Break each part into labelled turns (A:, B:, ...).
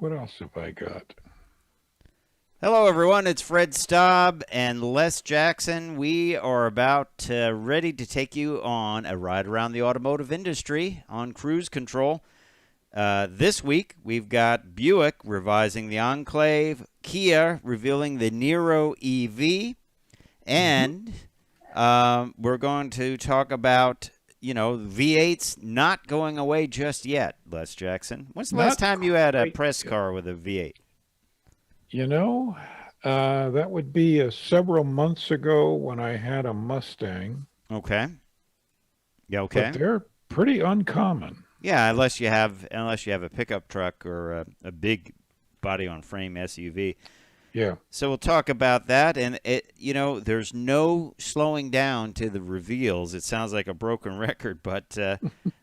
A: What else have I got?
B: Hello, everyone. It's Fred Staub and Les Jackson. We are about ready to take you on a ride around the automotive industry on cruise control. This week, we've got Buick revising the Enclave, Kia revealing the Niro EV, and we're going to talk about, V8s not going away just yet, Les Jackson. When's the last
A: Not
B: time you had a
A: quite
B: press
A: yet.
B: car with a V8?
A: You know, that would be several months ago when I had a Mustang,
B: Okay. Yeah,
A: but
B: okay.
A: they're pretty uncommon.
B: Yeah, unless you have a pickup truck or a big body on frame SUV.
A: Yeah,
B: So we'll talk about that, and there's no slowing down to the reveals. It sounds like a broken record, but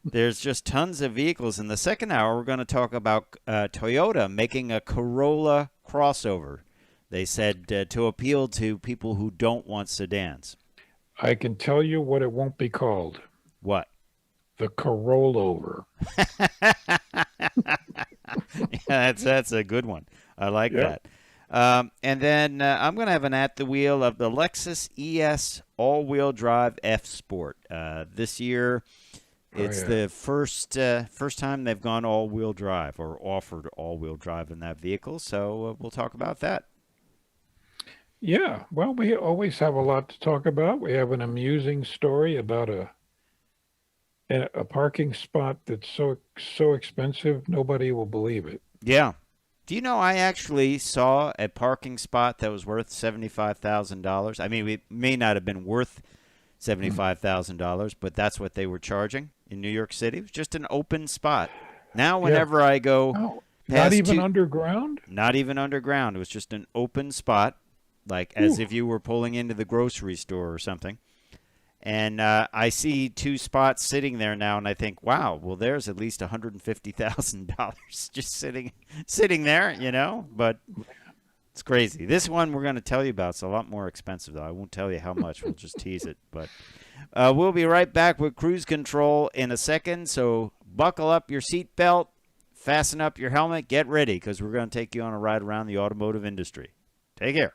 B: there's just tons of vehicles. In the second hour, we're going to talk about Toyota making a Corolla crossover. They said to appeal to people who don't want sedans.
A: I can tell you what it won't be called.
B: What?
A: The Corolla over.
B: Yeah, that's a good one. I like
A: Yep.
B: that. And then I'm going to have an at the wheel of the Lexus ES all-wheel drive F Sport. This year,
A: Oh
B: it's
A: yeah.
B: the first time they've gone all-wheel drive or offered all-wheel drive in that vehicle. So we'll talk about that.
A: Yeah. Well, we always have a lot to talk about. We have an amusing story about a parking spot that's so expensive nobody will believe it.
B: Yeah. Do you know I actually saw a parking spot that was worth $75,000? I mean, it may not have been worth $75,000, but that's what they were charging in New York City. It was just an open spot. Now,
A: Yeah.
B: whenever I go
A: No, not
B: past
A: even
B: two,
A: underground.
B: not even underground, it was just an open spot, like as
A: Ooh.
B: if you were pulling into the grocery store or something. And I see two spots sitting there now, and I think, wow, well, there's at least $150,000 just sitting there, But it's crazy. This one we're going to tell you about is a lot more expensive, though. I won't tell you how much. We'll just tease it. But we'll be right back with cruise control in a second. So buckle up your seatbelt, fasten up your helmet, get ready, because we're going to take you on a ride around the automotive industry. Take care.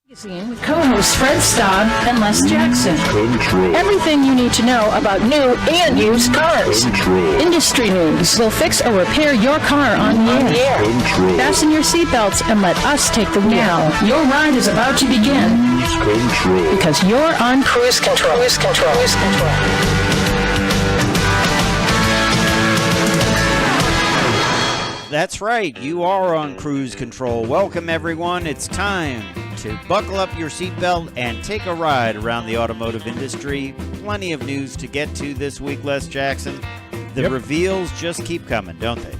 C: Magazine with co-hosts Fred Staub and Les Jackson.
D: Control.
C: Everything you need to know about new and used cars.
D: Control.
C: Industry news. We'll fix or repair your car on the air.
D: Control.
C: Fasten your seatbelts and let us take the wheel. Now, your ride is about to begin.
D: Control.
C: Because you're on cruise control. Cruise control. Cruise control.
B: That's right, you are on cruise control. Welcome, everyone. It's time to buckle up your seatbelt and take a ride around the automotive industry. Plenty of news to get to this week, Les Jackson. The reveals just keep coming, don't they?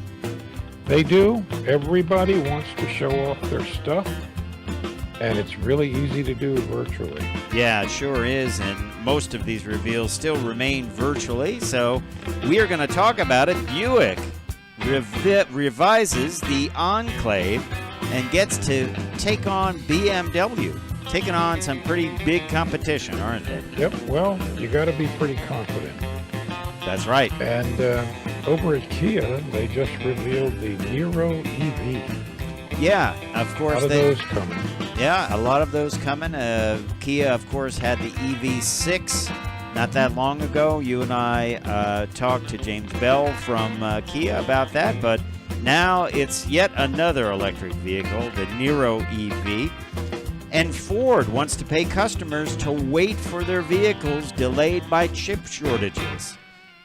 A: They do. Everybody wants to show off their stuff, and it's really easy to do virtually.
B: Yeah, it sure is, and most of these reveals still remain virtually, so we are going to talk about it. Buick revises the Enclave and gets to take on BMW, taking on some pretty big competition, aren't they?
A: Yep, well, you got to be pretty confident.
B: That's right.
A: And over at Kia, they just revealed the Niro EV.
B: Yeah, of course.
A: A lot of those coming.
B: Yeah, a lot of those coming. Kia, of course, had the EV6 not that long ago. You and I talked to James Bell from Kia about that, but now it's yet another electric vehicle, the Niro EV. And Ford wants to pay customers to wait for their vehicles delayed by chip shortages.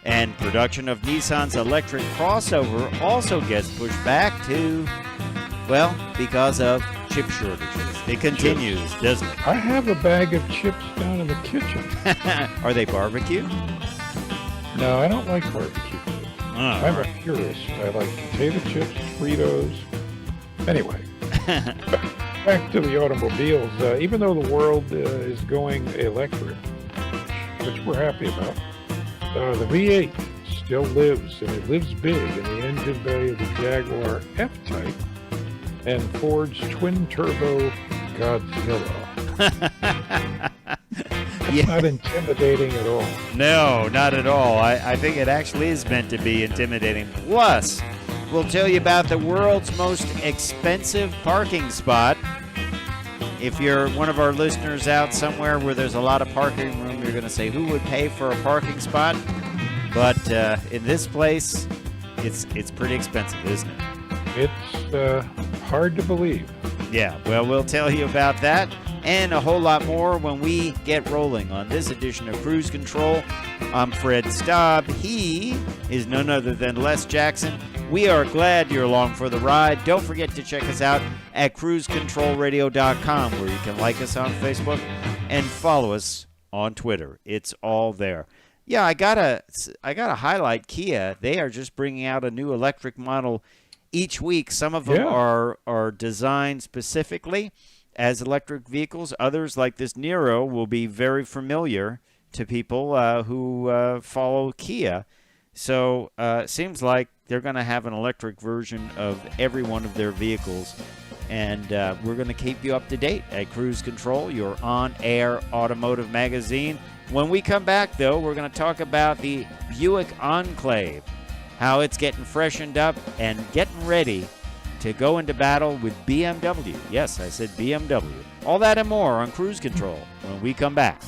B: And production of Nissans Electric crossover also gets pushed back to, well, because of chip shortages. It continues, doesn't it?
A: I have a bag of chips down in the kitchen.
B: Are they barbecue?
A: No, I don't like barbecue. I'm a purist. I like potato chips, Fritos. Anyway, back to the automobiles. Even though the world is going electric, which we're happy about, the V8 still lives, and it lives big in the engine bay of the Jaguar F-Type and Ford's twin-turbo Godzilla. It's not intimidating at all.
B: No, not at all. I think it actually is meant to be intimidating. Plus, we'll tell you about the world's most expensive parking spot. If you're one of our listeners out somewhere where there's a lot of parking room, you're going to say, who would pay for a parking spot? But in this place, it's pretty expensive, isn't it?
A: It's hard to believe.
B: Yeah, well, we'll tell you about that and a whole lot more when we get rolling on this edition of Cruise Control. I'm Fred Staub. He is none other than Les Jackson. We are glad you're along for the ride. Don't forget to check us out at cruisecontrolradio.com, where you can like us on Facebook and follow us on Twitter. It's all there. Yeah, I gotta highlight Kia. They are just bringing out a new electric model each week. Some of them are designed specifically as electric vehicles. Others, like this Niro, will be very familiar to people who follow Kia. So it seems like they're going to have an electric version of every one of their vehicles. And we're going to keep you up to date at Cruise Control, your on-air automotive magazine. When we come back, though, we're going to talk about the Buick Enclave, how it's getting freshened up and getting ready to go into battle with BMW. Yes, I said BMW. All that and more on Cruise Control when we come back.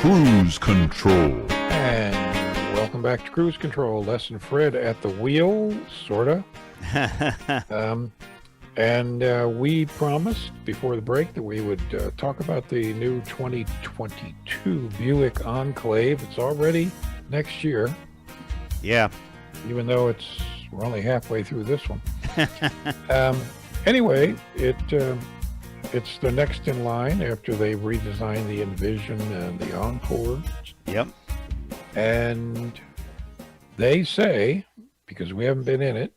D: Cruise Control.
A: And welcome back to Cruise Control. Les and Fred at the wheel, sorta. We promised before the break that we would talk about the new 2022 Buick Enclave. It's already next year.
B: Yeah.
A: Even though we're only halfway through this one. Anyway, it's the next in line after they redesigned the Envision and the Encore.
B: Yep. And
A: they say, because we haven't been in it,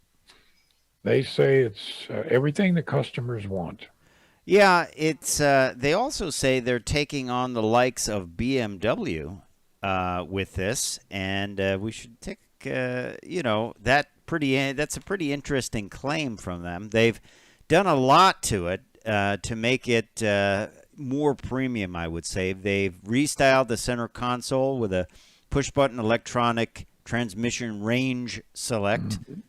A: they say it's everything the customers want.
B: Yeah, it's. They also say they're taking on the likes of BMW with this, and we should take. That's a pretty interesting claim from them. They've done a lot to it to make it more premium, I would say. They've restyled the center console with a push-button electronic transmission range select. Mm-hmm.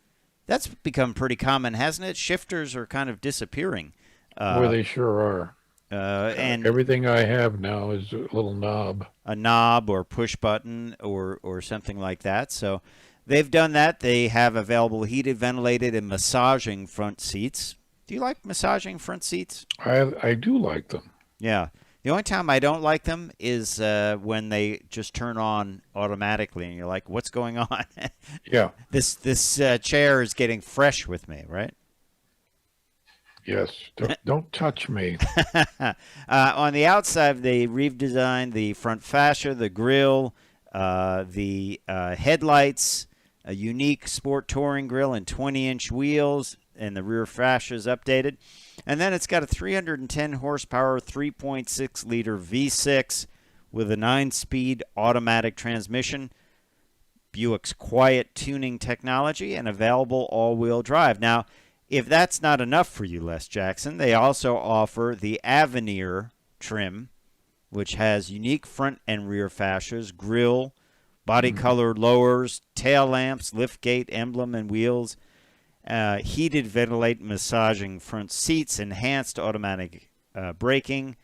B: That's become pretty common, hasn't it? Shifters are kind of disappearing.
A: Well, they sure are.
B: And
A: everything I have now is a little knob.
B: A knob or push button or something like that. So they've done that. They have available heated, ventilated, and massaging front seats. Do you like massaging front seats?
A: I do like them.
B: Yeah. The only time I don't like them is when they just turn on automatically, and you're like, "What's going on?"
A: Yeah.
B: This chair is getting fresh with me, right?
A: Yes. Don't touch me.
B: On the outside, they redesigned the front fascia, the grille, the headlights, a unique sport touring grille, and 20-inch wheels, and the rear fascia is updated. And then it's got a 310 horsepower, 3.6-liter V6 with a 9-speed automatic transmission, Buick's quiet tuning technology, and available all-wheel drive. Now, if that's not enough for you, Les Jackson, they also offer the Avenir Trim, which has unique front and rear fascias, grille, body-colored lowers, tail lamps, liftgate, emblem, and wheels. Heated, ventilate, massaging front seats, enhanced automatic braking,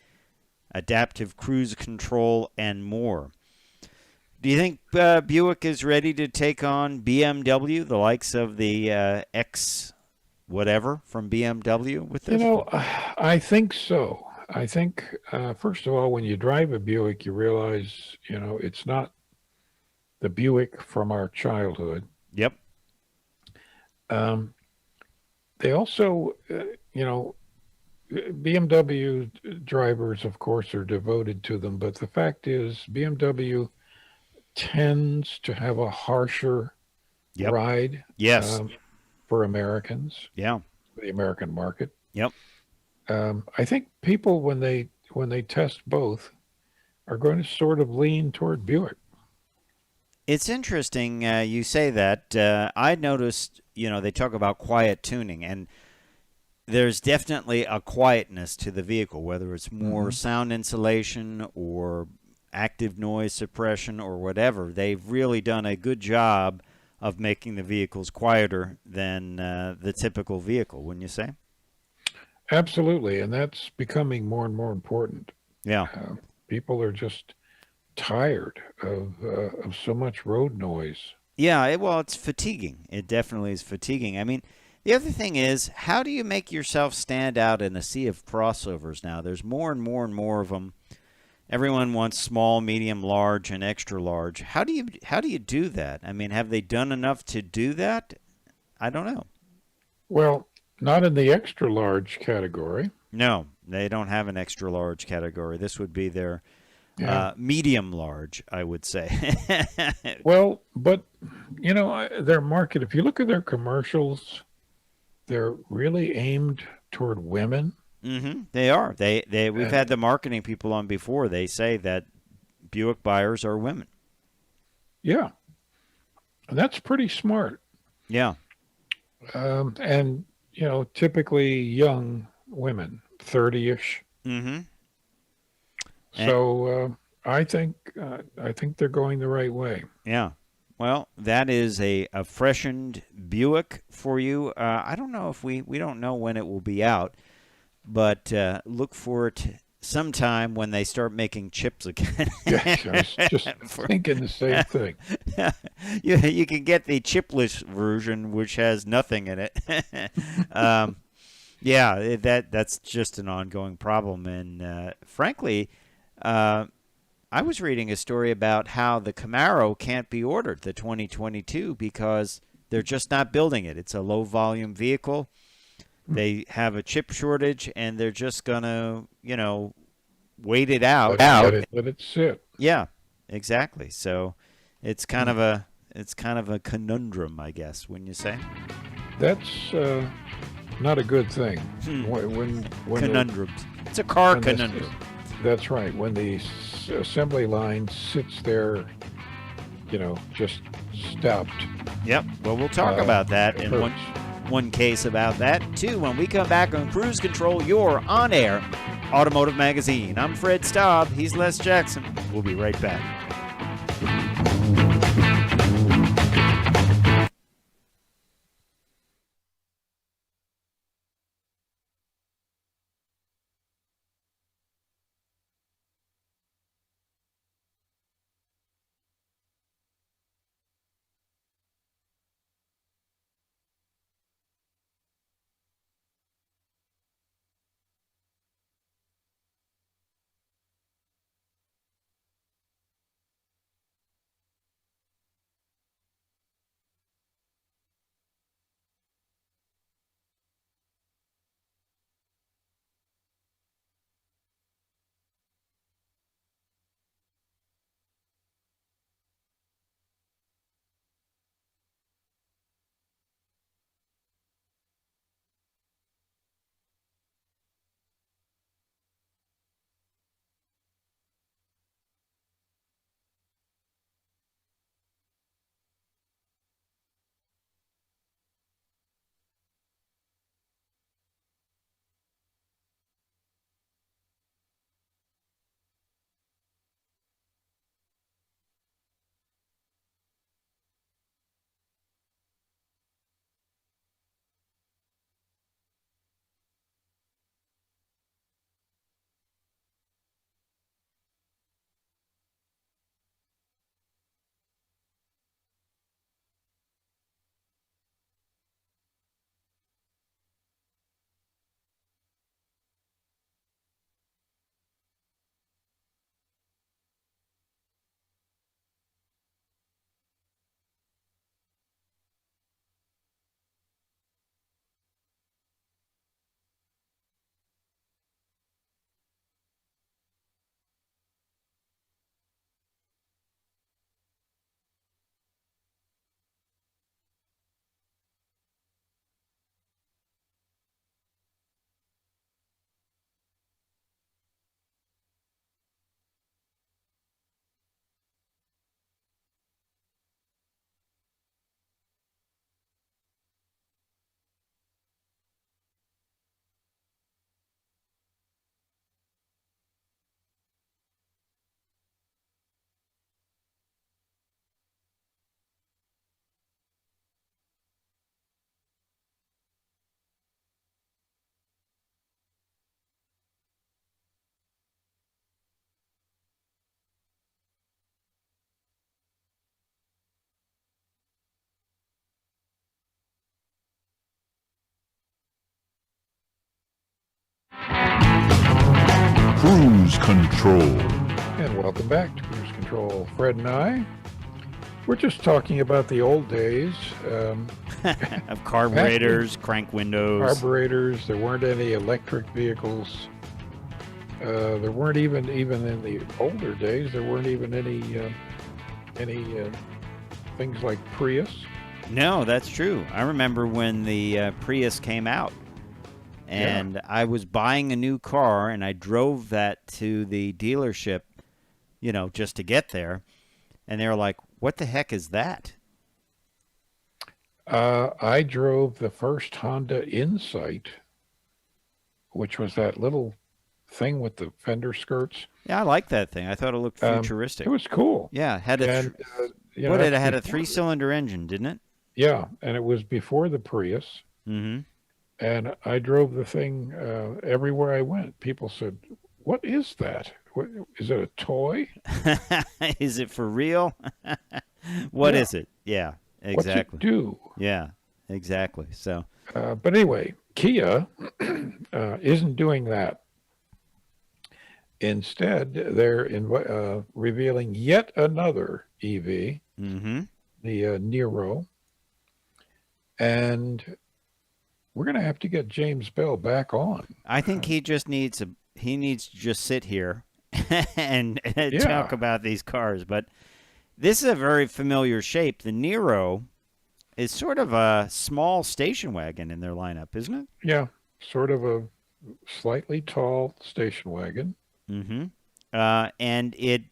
B: adaptive cruise control, and more. Do you think Buick is ready to take on BMW, the likes of the X whatever from BMW with this?
A: I think so. I think, first of all, when you drive a Buick, you realize, it's not the Buick from our childhood.
B: Yep.
A: They also, BMW drivers, of course, are devoted to them. But the fact is, BMW tends to have a harsher ride.
B: Yes.
A: For Americans.
B: Yeah.
A: For the American market.
B: Yep.
A: I think people, when they test both, are going to sort of lean toward Buick.
B: It's interesting you say that. I noticed, they talk about quiet tuning, and there's definitely a quietness to the vehicle, whether it's more sound insulation or active noise suppression or whatever. They've really done a good job of making the vehicles quieter than the typical vehicle, wouldn't you say?
A: Absolutely, and that's becoming more and more important.
B: Yeah.
A: People are just tired of so much road noise.
B: Yeah, it's fatiguing. It definitely is fatiguing. I mean, the other thing is, how do you make yourself stand out in a sea of crossovers now? There's more and more and more of them. Everyone wants small, medium, large, and extra large. How do you do that? I mean, have they done enough to do that? I don't know.
A: Well, not in the extra large category.
B: No, they don't have an extra large category. This would be their medium large, I would say.
A: Well, but their market, if you look at their commercials, they're really aimed toward women.
B: Mm-hmm. They are. We've had the marketing people on before. They say that Buick buyers are women.
A: Yeah. And that's pretty smart.
B: Yeah.
A: And, typically young women, 30-ish.
B: Mm-hmm.
A: So I think they're going the right way.
B: Yeah. Well, that is a freshened Buick for you. I don't know if we don't know when it will be out, but look for it sometime when they start making chips again.
A: Yeah, I was just thinking the same thing.
B: You can get the chipless version, which has nothing in it. Yeah, that's just an ongoing problem. And frankly, I was reading a story about how the Camaro can't be ordered, the 2022, because they're just not building it. It's a low-volume vehicle. They have a chip shortage, and they're just going to, wait it out.
A: Let it sit.
B: Yeah, exactly. So it's kind of a conundrum, I guess, wouldn't you say?
A: That's not a good thing. When
B: Conundrums. It's a car conundrum.
A: That's right. When the assembly line sits there, just stopped.
B: Yep. Well, we'll talk about that in one case about that, too, when we come back on Cruise Control, your on-air automotive magazine. I'm Fred Staub. He's Les Jackson. We'll be right back.
D: Cruise Control.
A: And welcome back to Cruise Control. Fred and I, we're just talking about the old days.
B: Of carburetors, crank windows.
A: Carburetors. There weren't any electric vehicles. There weren't even in the older days. There weren't even any things like Prius.
B: No, that's true. I remember when the Prius came out, and I was buying a new car, and I drove that to the dealership, just to get there, and they were like, "What the heck is that?"
A: I drove the first Honda Insight, which was that little thing with the fender skirts.
B: Yeah, I like that thing. I thought it looked futuristic.
A: It was cool.
B: Yeah, it had a it had a 3-cylinder engine, didn't it?
A: Yeah, and it was before the Prius.
B: Mm-hmm.
A: And I drove the thing everywhere I went. People said, what is that? What, is it a toy?
B: Is it for real? What
A: Yeah.
B: is it? Yeah,
A: What's it
B: exactly.
A: do?
B: Yeah, exactly. So,
A: But anyway, Kia isn't doing that. Instead, they're revealing yet another EV,
B: mm-hmm.
A: the Niro, and we're going to have to get James Bell back on.
B: I think he needs to just sit here and
A: Yeah.
B: talk about these cars. But this is a very familiar shape. The Niro is sort of a small station wagon in their lineup, isn't it?
A: Yeah, sort of a slightly tall station wagon.
B: Mm-hmm. And it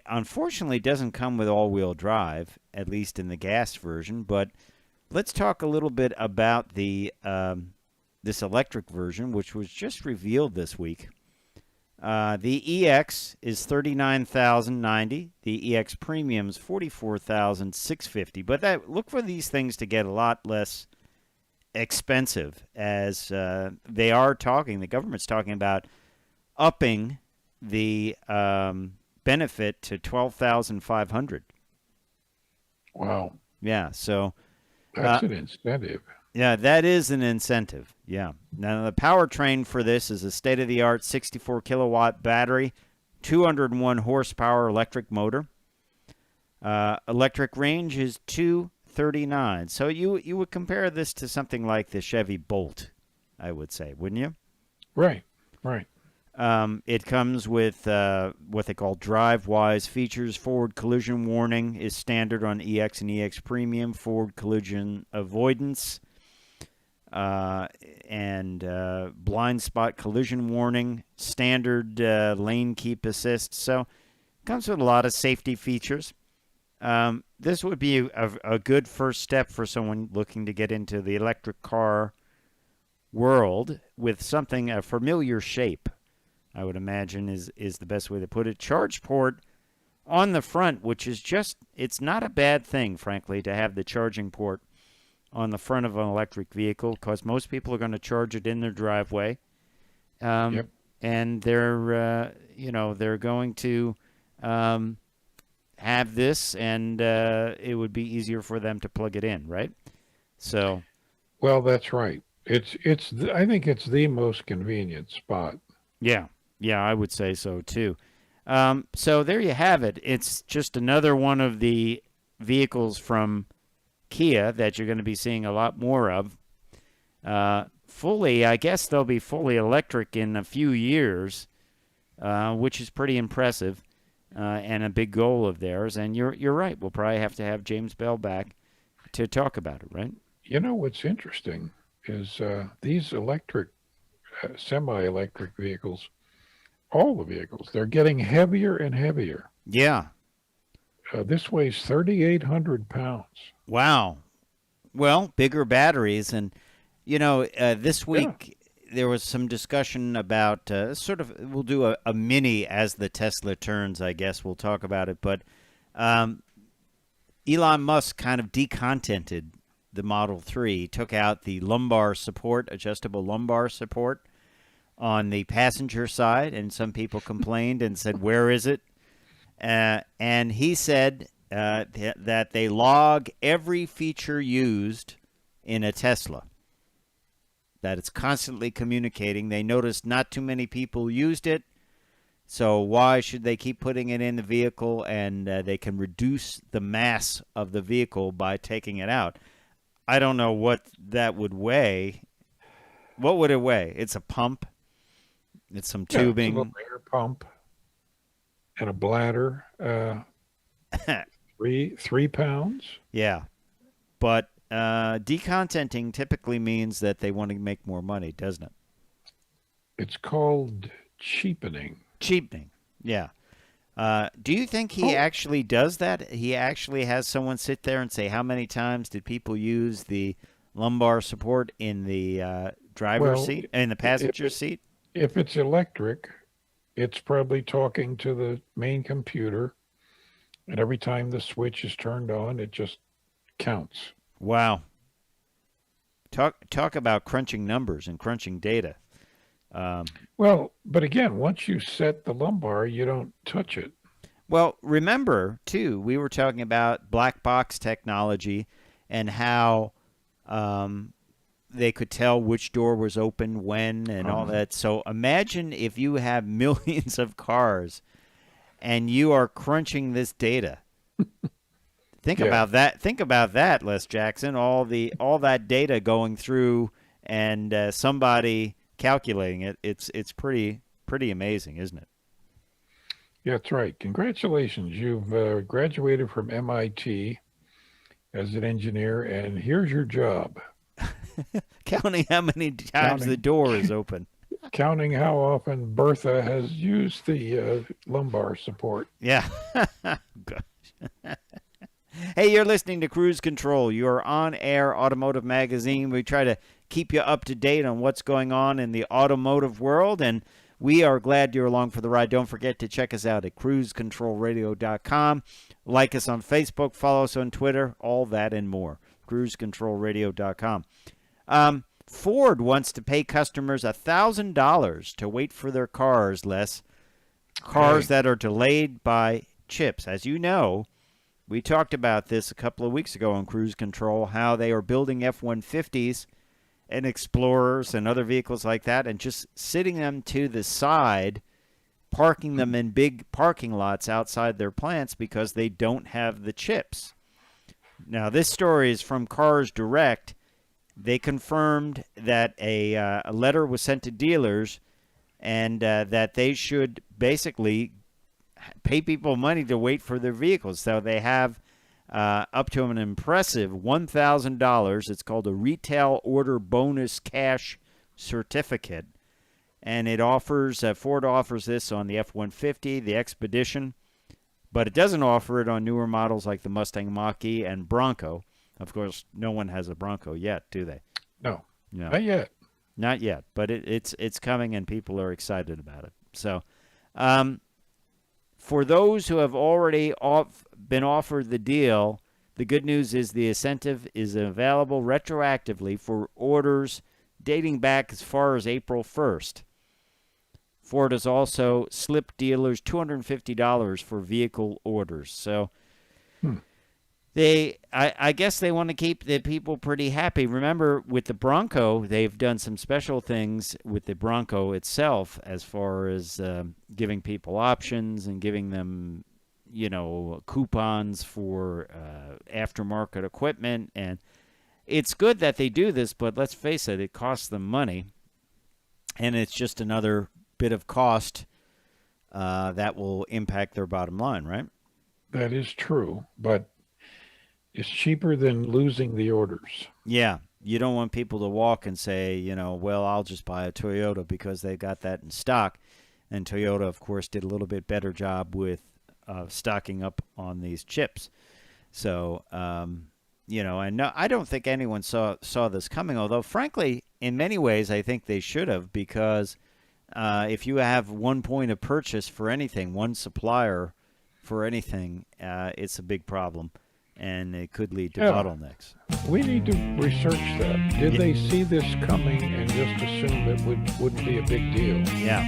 B: unfortunately doesn't come with all-wheel drive, at least in the gas version. But let's talk a little bit about the this electric version, which was just revealed this week. The EX is $39,090. The EX Premium is $44,650. But look for these things to get a lot less expensive, as they are talking. The government's talking about upping the benefit to $12,500.
A: Wow,
B: Yeah, so
A: that's an incentive.
B: yeah, that is an incentive. Yeah. Now, the powertrain for this is a state-of-the-art 64-kilowatt battery, 201 horsepower electric motor. Electric range is 239. So you would compare this to something like the Chevy Bolt, I would say, wouldn't you?
A: Right, right.
B: It comes with what they call drive-wise features. Forward collision warning is standard on EX and EX Premium. Forward collision avoidance and blind spot collision warning. Standard lane keep assist. So it comes with a lot of safety features. This would be a good first step for someone looking to get into the electric car world with something, a familiar shape, I would imagine is the best way to put it. Charge port on the front, which is just, it's not a bad thing, frankly, to have the charging port on the front of an electric vehicle, because most people are going to charge it in their driveway.
A: Yep.
B: And they're, they're going to have this, and it would be easier for them to plug it in, right? So,
A: Well, that's right. I think it's the most convenient spot.
B: yeah, I would say so too. So there you have it. It's just another one of the vehicles from Kia that you're going to be seeing a lot more of. I guess they'll be fully electric in a few years, which is pretty impressive, and a big goal of theirs. And you're right. We'll probably have to have James Bell back to talk about it, right?
A: You know what's interesting is these electric, semi-electric vehicles, all the vehicles, they're getting heavier and heavier.
B: Yeah.
A: This weighs 3,800 pounds.
B: Wow. Well, bigger batteries. And, this week there was some discussion about we'll do a mini as the Tesla turns, I guess. We'll talk about it. But Elon Musk kind of decontented the Model 3, took out the lumbar support, adjustable lumbar support on the passenger side. And some people complained and said, where is it? And he said that they log every feature used in a Tesla, that it's constantly communicating. They noticed not too many people used it, so why should they keep putting it in the vehicle? And they can reduce the mass of the vehicle by taking it out. I don't know what that would weigh. What would it weigh? It's a pump. It's some tubing.
A: It's a little air pump and a bladder. 3 pounds.
B: Yeah. But decontenting typically means that they want to make more money, doesn't it?
A: It's called cheapening.
B: Cheapening, yeah. Do you think he actually does that? He actually has someone sit there and say, how many times did people use the lumbar support in the driver's seat, in the passenger seat?
A: If it's electric, it's probably talking to the main computer, and every time the switch is turned on, it just counts.
B: Wow. Talk about crunching numbers and crunching data.
A: Well, but again, once you set the lumbar, you don't touch it.
B: Well, remember, too, we were talking about black box technology and how they could tell which door was open when and all that. So imagine if you have millions of cars and you are crunching this data. Think
A: Yeah.
B: about that. Think about that, Les Jackson. All that data going through and somebody calculating it. It's pretty amazing, isn't it?
A: Yeah, that's right. Congratulations. You've graduated from MIT as an engineer, and here's your job.
B: Counting how many times
A: Counting.
B: the door is open.
A: Counting how often Bertha has used the lumbar support.
B: Yeah. Gosh. Hey, you're listening to Cruise Control, your on-air automotive magazine. We try to keep you up to date on what's going on in the automotive world, and we are glad you're along for the ride. Don't forget to check us out at cruisecontrolradio.com. Like us on Facebook, follow us on Twitter, all that and more. cruisecontrolradio.com. Ford wants to pay customers $1,000 to wait for their cars, cars that are delayed by chips. As you know, we talked about this a couple of weeks ago on Cruise Control, how they are building F-150s and Explorers and other vehicles like that and just sitting them to the side, parking them in big parking lots outside their plants because they don't have the chips. Now, this story is from Cars Direct. They confirmed that a letter was sent to dealers and that they should basically pay people money to wait for their vehicles. So they have up to an impressive $1,000. It's called a retail order bonus cash certificate. And it offers, Ford offers this on the F-150, the Expedition, but it doesn't offer it on newer models like the Mustang Mach-E and Bronco. Of course, no one has a Bronco yet, do they?
A: No,
B: No,
A: not yet.
B: not yet, but it's coming and people are excited about it. So, for those who have already been offered the deal, the good news is the incentive is available retroactively for orders dating back as far as April 1st. Ford has also slipped dealers $250 for vehicle orders. So I guess they want to keep the people pretty happy. Remember, with the Bronco, they've done some special things with the Bronco itself as far as giving people options and giving them, coupons for aftermarket equipment. And it's good that they do this, but let's face it, it costs them money. And it's just another bit of cost that will impact their bottom line, right?
A: That is true, but it's cheaper than losing the orders.
B: Yeah. You don't want people to walk and say, well, I'll just buy a Toyota because they got that in stock. And Toyota, of course, did a little bit better job with stocking up on these chips. So, and no, I don't think anyone saw this coming, although, frankly, in many ways, I think they should have, because if you have one point of purchase for anything, one supplier for anything, it's a big problem. And it could lead to bottlenecks.
A: We need to research that. Did they see this coming and just assume it wouldn't be a big deal?
B: Yeah.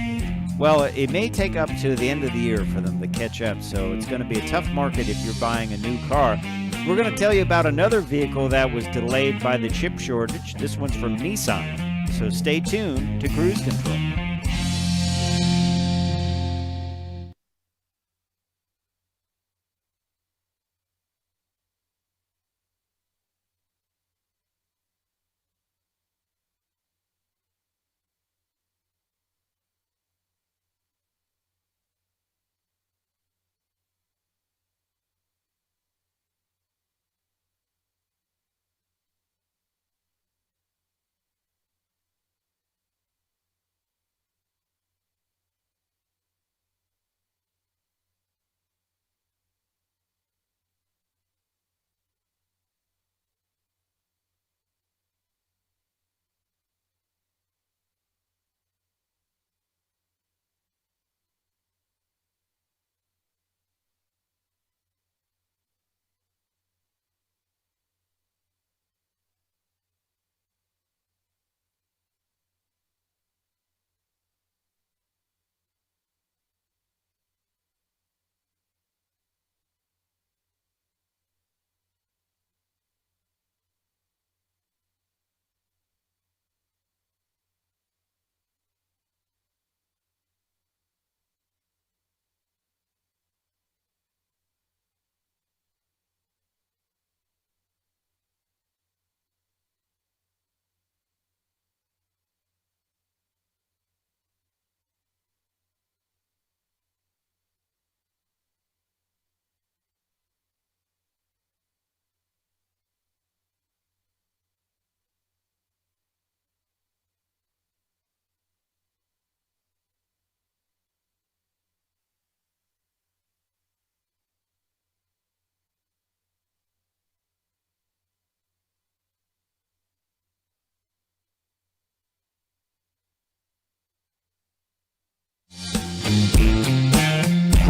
B: Well, it may take up to the end of the year for them to catch up, so it's going to be a tough market if you're buying a new car. We're going to tell you about another vehicle that was delayed by the chip shortage. This one's from Nissan. So stay tuned to Cruise Control.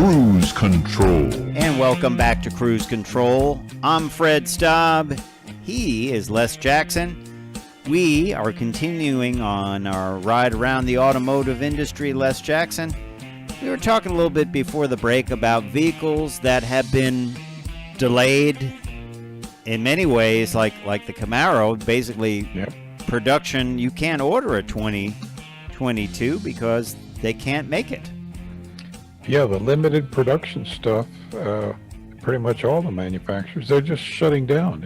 D: Cruise Control.
B: And welcome back to Cruise Control. I'm Fred Staub. He is Les Jackson. We are continuing on our ride around the automotive industry, Les Jackson. We were talking a little bit before the break about vehicles that have been delayed in many ways, like the Camaro. Basically, production, you can't order a 2022 because they can't make it.
A: Yeah, the limited production stuff, pretty much all the manufacturers, they're just shutting down.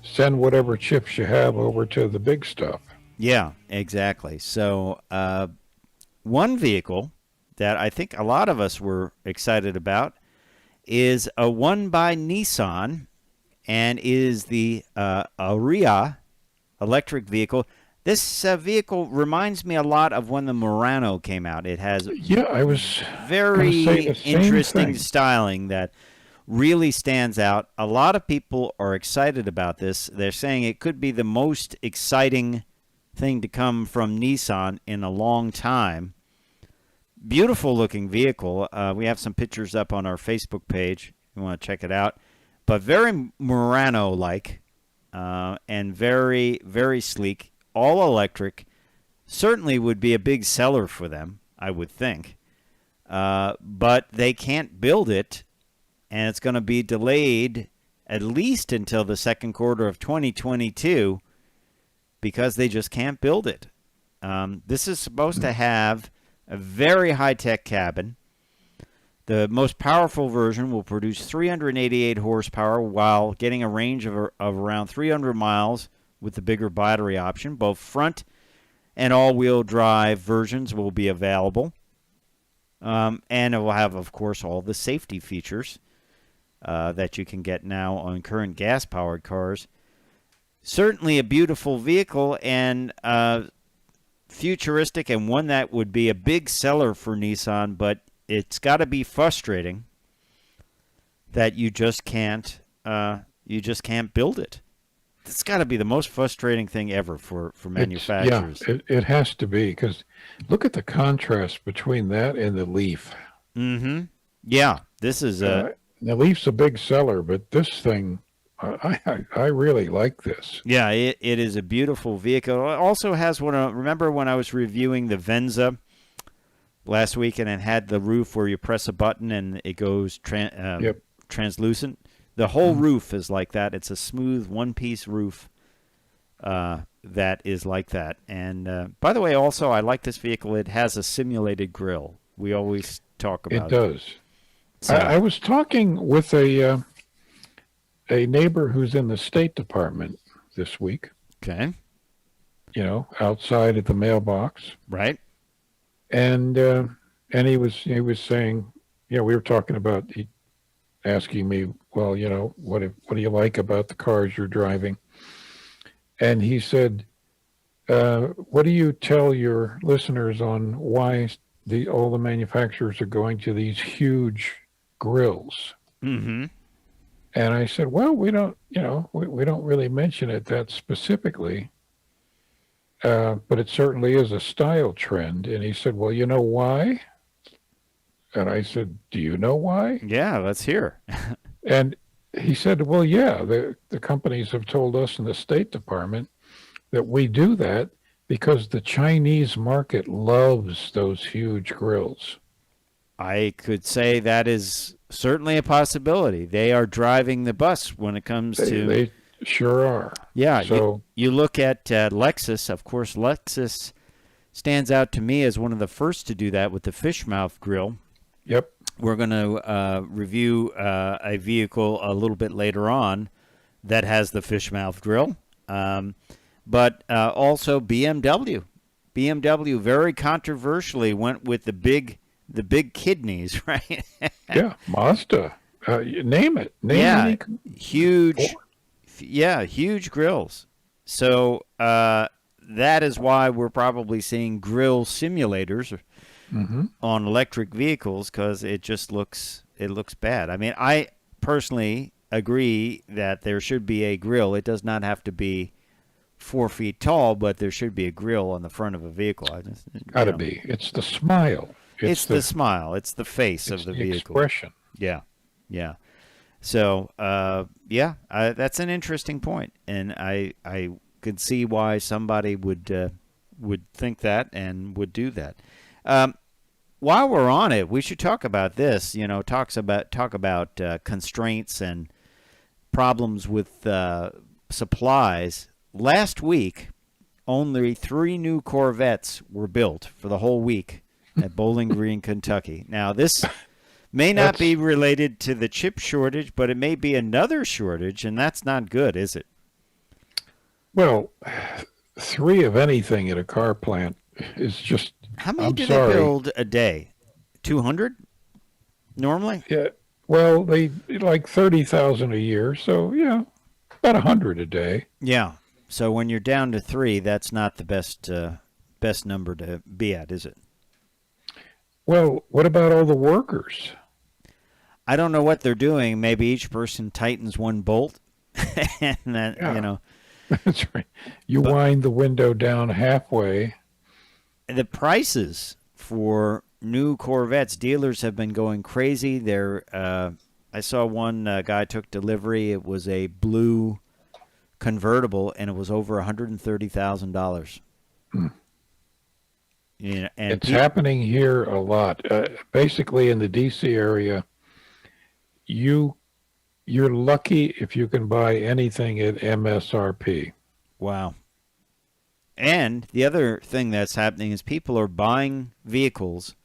A: Send whatever chips you have over to the big stuff.
B: Yeah, exactly. So one vehicle that I think a lot of us were excited about is a one by Nissan, and is the Avenir electric vehicle. This vehicle reminds me a lot of when the Murano came out. It has
A: I was
B: very interesting
A: thing.
B: styling that really stands out. A lot of people are excited about this. They're saying it could be the most exciting thing to come from Nissan in a long time. Beautiful looking vehicle. We have some pictures up on our Facebook page. You want to check it out. But very Murano-like and very, very sleek. All electric. Certainly would be a big seller for them, I would think. But they can't build it, and it's going to be delayed at least until the second quarter of 2022 because they just can't build it. This is supposed to have a very high-tech cabin. The most powerful version will produce 388 horsepower while getting a range of around 300 miles with the bigger battery option. Both front and all-wheel drive versions will be available. And it will have, of course, all the safety features that you can get now on current gas-powered cars. Certainly a beautiful vehicle and futuristic, and one that would be a big seller for Nissan, but it's got to be frustrating that you just can't build it. It's got to be the most frustrating thing ever for manufacturers.
A: It has to be, because look at the contrast between that and the Leaf.
B: Mm-hmm. Yeah, this is
A: the Leaf's a big seller, but this thing, I really like this.
B: Yeah, it is a beautiful vehicle. It also has one. Remember when I was reviewing the Venza last week, and it had the roof where you press a button and it goes translucent? The whole roof is like that. It's a smooth one-piece roof that is like that. And by the way, also, I like this vehicle. It has a simulated grille. We always talk about it.
A: It does.
B: So,
A: I was talking with a neighbor who's in the State Department this week.
B: Okay.
A: Outside at the mailbox.
B: Right.
A: And he was saying, we were talking about asking me, well, what do you like about the cars you're driving? And he said, what do you tell your listeners on why all the manufacturers are going to these huge grills?
B: Mm-hmm.
A: And I said, well, we don't really mention it that specifically, but it certainly is a style trend. And he said, well, you know why? And I said, do you know why?
B: Yeah, let's hear.
A: And he said, well, yeah, the companies have told us in the State Department that we do that because the Chinese market loves those huge grills.
B: I could say that is certainly a possibility. They are driving the bus when it comes to...
A: They sure are.
B: Yeah,
A: so
B: you look at Lexus. Of course, Lexus stands out to me as one of the first to do that with the fish mouth grill.
A: Yep.
B: We're going to review a vehicle a little bit later on that has the fish mouth grill. But also BMW. BMW very controversially went with the big kidneys, right?
A: Yeah, Mazda. Name it.
B: Huge. Yeah, huge grills. So that is why we're probably seeing grill simulators on electric vehicles, because it just looks bad. I mean, I personally agree that there should be a grill. It does not have to be 4 feet tall, but there should be a grill on the front of a vehicle.
A: Gotta be. It's the smile.
B: It's the smile. It's the face of
A: it's
B: the
A: the
B: vehicle.
A: expression.
B: Yeah, yeah. So, that's an interesting point, and I could see why somebody would think that and would do that. While we're on it, we should talk about this. Talk about constraints and problems with supplies. Last week, only 3 new Corvettes were built for the whole week at Bowling Green, Kentucky. Now, this may not be related to the chip shortage, but it may be another shortage, and that's not good, is it?
A: Well, 3 of anything at a car plant is just.
B: How many
A: I'm
B: do
A: sorry.
B: they build a day? 200 normally?
A: Yeah. Well, they like 30,000 a year, so yeah, about 100 a day.
B: Yeah. So when you're down to 3, that's not the best number to be at, is it?
A: Well, what about all the workers?
B: I don't know what they're doing. Maybe each person tightens one bolt, and then
A: Yeah. That's right. You wind the window down halfway.
B: The prices for new Corvettes, dealers have been going crazy. I saw one guy took delivery. It was a blue convertible, and it was over $130,000. And
A: It's happening here a lot. Basically, in the D.C. area, you're lucky if you can buy anything at MSRP.
B: Wow. And the other thing that's happening is people are buying vehicles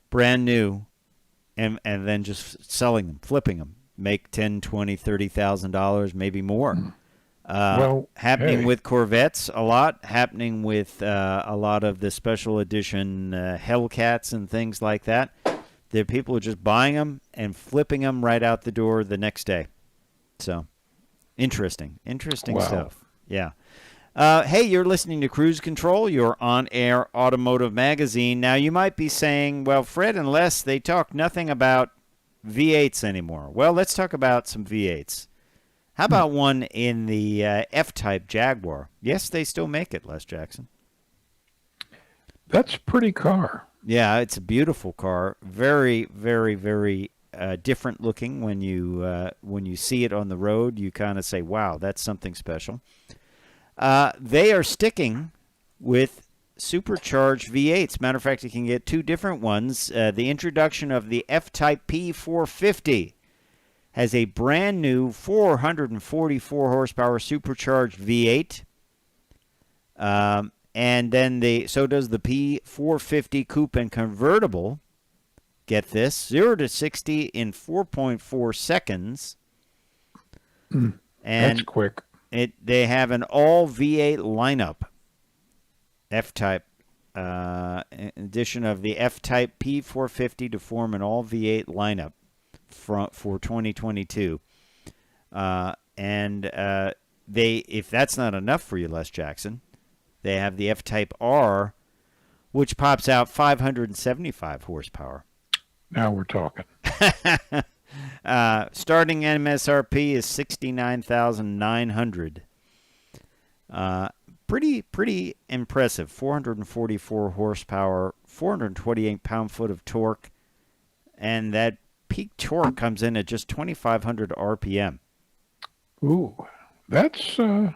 B: brand new and then just selling them, flipping them, make $10,000, $20,000, $30,000, maybe more. Happening with Corvettes a lot, happening with a lot of the special edition Hellcats and things like that. The people are just buying them and flipping them right out the door the next day. So, interesting stuff. Yeah. Hey, you're listening to Cruise Control, your on-air automotive magazine. Now, you might be saying, well, Fred and Les, they talk nothing about V8s anymore. Well, let's talk about some V8s. How about one in the F-Type Jaguar? Yes, they still make it, Les Jackson.
A: That's a pretty car.
B: Yeah, it's a beautiful car. Very, very, very different looking. When you see it on the road, you kind of say, wow, that's something special. They are sticking with supercharged V8s. Matter of fact, you can get 2 different ones. The introduction of the F-Type P450 has a brand new 444 horsepower supercharged V8. And then so does the P450 Coupe and Convertible. Get this, 0 to 60 in 4.4 seconds.
A: And that's quick.
B: They have an all V8 lineup. F-Type edition of the F-Type P450 to form an all V8 lineup for 2022. If that's not enough for you, Les Jackson, they have the F-Type R, which pops out 575 horsepower.
A: Now we're talking.
B: Starting MSRP is $69,900. Pretty impressive. 444 horsepower, 428 pound-foot of torque, and that peak torque comes in at just 2,500 RPM.
A: Ooh, that's this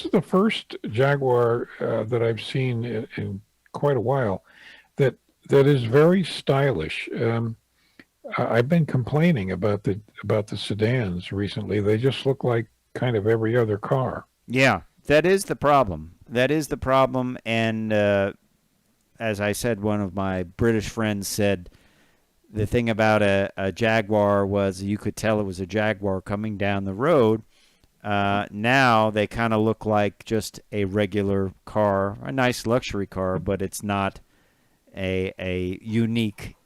A: is the first Jaguar that I've seen in quite a while that is very stylish. I've been complaining about the sedans recently. They just look like kind of every other car.
B: Yeah, that is the problem. And as I said, one of my British friends said the thing about a Jaguar was you could tell it was a Jaguar coming down the road. Now they kind of look like just a regular car, a nice luxury car, but it's not a unique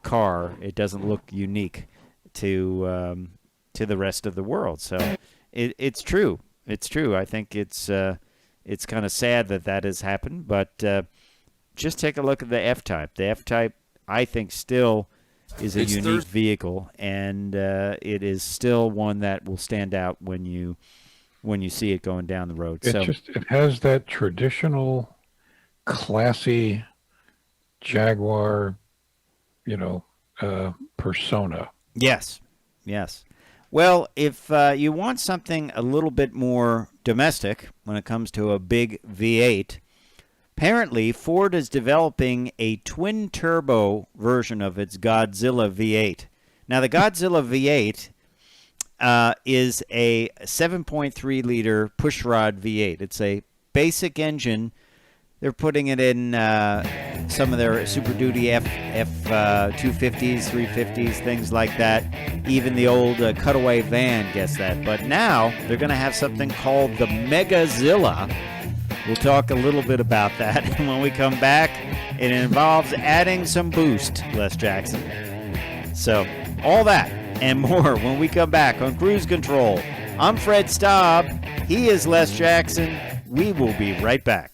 B: car. It doesn't look unique to the rest of the world. So it's true. It's true. I think it's kind of sad that has happened, but just take a look at the F-Type. The F-Type, I think, still is a unique vehicle, and it is still one that will stand out when you see it going down the road.
A: It has that traditional, classy Jaguar, you know, persona.
B: Yes, yes. Well, if you want something a little bit more domestic when it comes to a big V8, apparently Ford is developing a twin-turbo version of its Godzilla V8. Now, the Godzilla V8 is a 7.3-liter pushrod V8. It's a basic engine. They're putting it in some of their Super Duty F 250s, 350s, things like that. Even the old cutaway van gets that. But now they're going to have something called the Megazilla. We'll talk a little bit about that. And when we come back, it involves adding some boost, Les Jackson. So all that and more when we come back on Cruise Control. I'm Fred Staub. He is Les Jackson. We will be right back.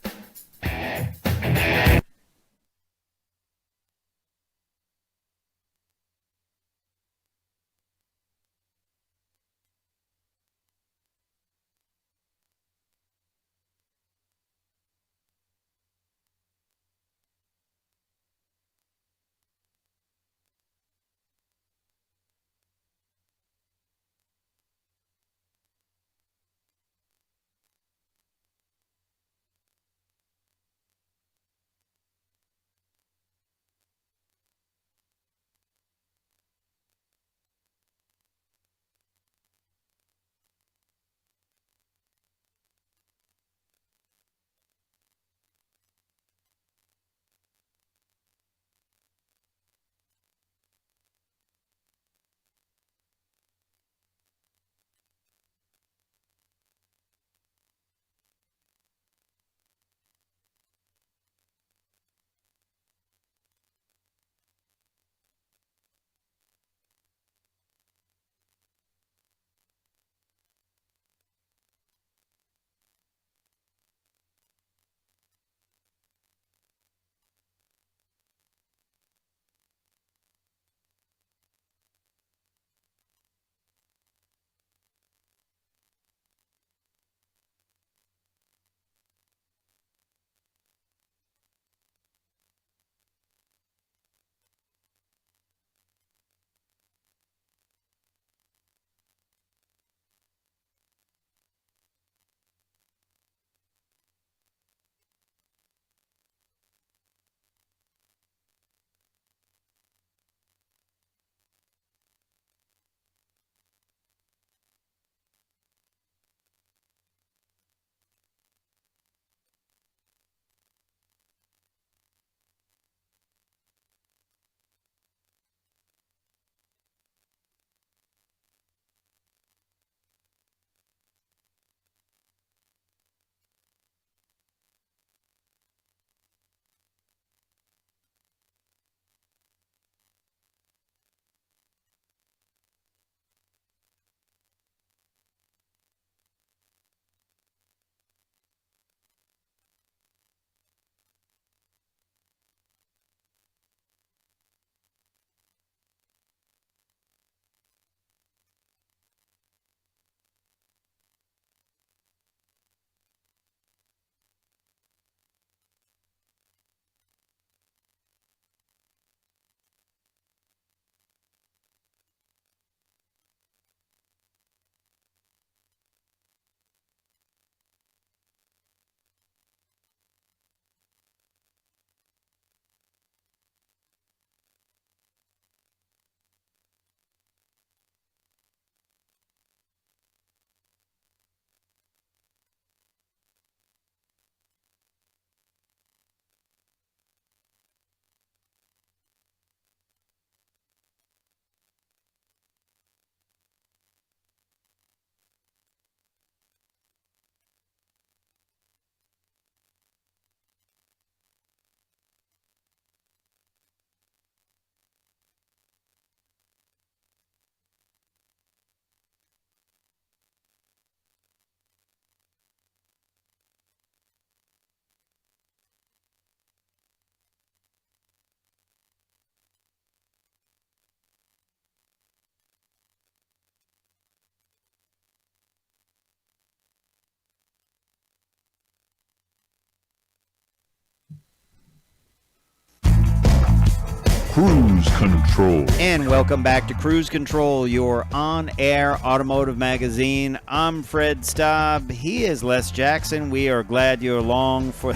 D: Cruise Control.
B: And welcome back to Cruise Control, your on-air automotive magazine. I'm Fred Staub. He is Les Jackson. We are glad you're along for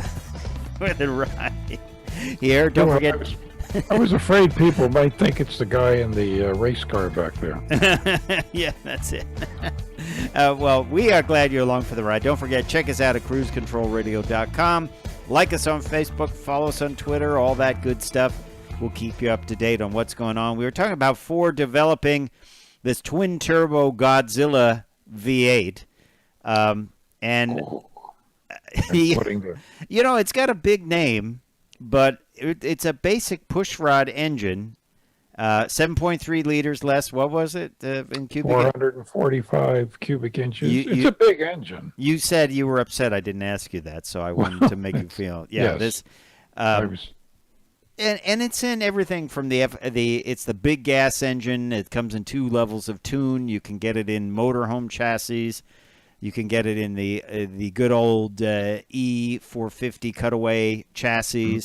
B: the ride here. Don't forget.
A: I was afraid people might think it's the guy in the race car back there.
B: Yeah, that's it. Well, we are glad you're along for the ride. Don't forget, check us out at cruisecontrolradio.com. Like us on Facebook, follow us on Twitter, all that good stuff. We'll keep you up to date on what's going on. We were talking about Ford developing this twin-turbo Godzilla V8. It's got a big name, but it's a basic pushrod engine. 7.3 liters less. What was it in cubic?
A: 445 cubic inches. It's a big engine.
B: You said you were upset I didn't ask you that, so I wanted to make you feel. Yeah,
A: yes.
B: And it's in everything from it's the big gas engine. It comes in 2 levels of tune. You can get it in motorhome chassis. You can get it in the good old E450 cutaway chassis.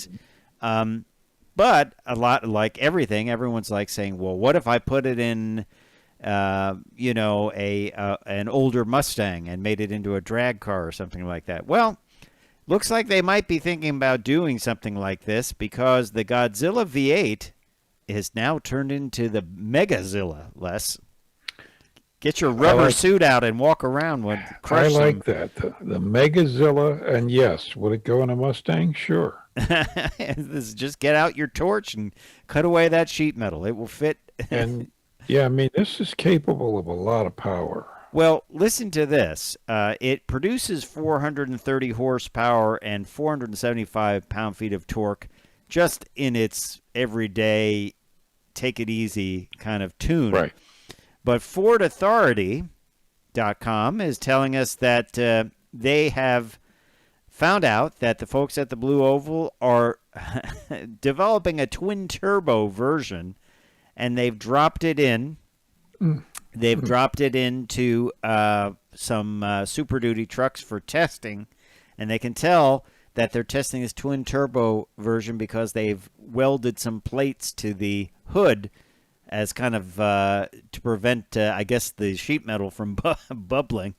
B: But a lot like everything, everyone's like saying, well, what if I put it in, an older Mustang and made it into a drag car or something like that? Well, looks like they might be thinking about doing something like this because the Godzilla V8 is now turned into the Megazilla, Les. Get your rubber suit out and walk around with crush
A: I like that. The Megazilla, and yes, would it go in a Mustang? Sure.
B: Just get out your torch and cut away that sheet metal. It will fit.
A: And yeah, I mean, this is capable of a lot of power.
B: Well, listen to this. It produces 430 horsepower and 475 pound-feet of torque just in its everyday, take-it-easy kind of tune.
A: Right.
B: But FordAuthority.com is telling us that they have found out that the folks at the Blue Oval are developing a twin-turbo version, and they've dropped it in. They've dropped it into some Super Duty trucks for testing, and they can tell that they're testing this twin-turbo version because they've welded some plates to the hood as kind of to prevent, I guess, the sheet metal from bubbling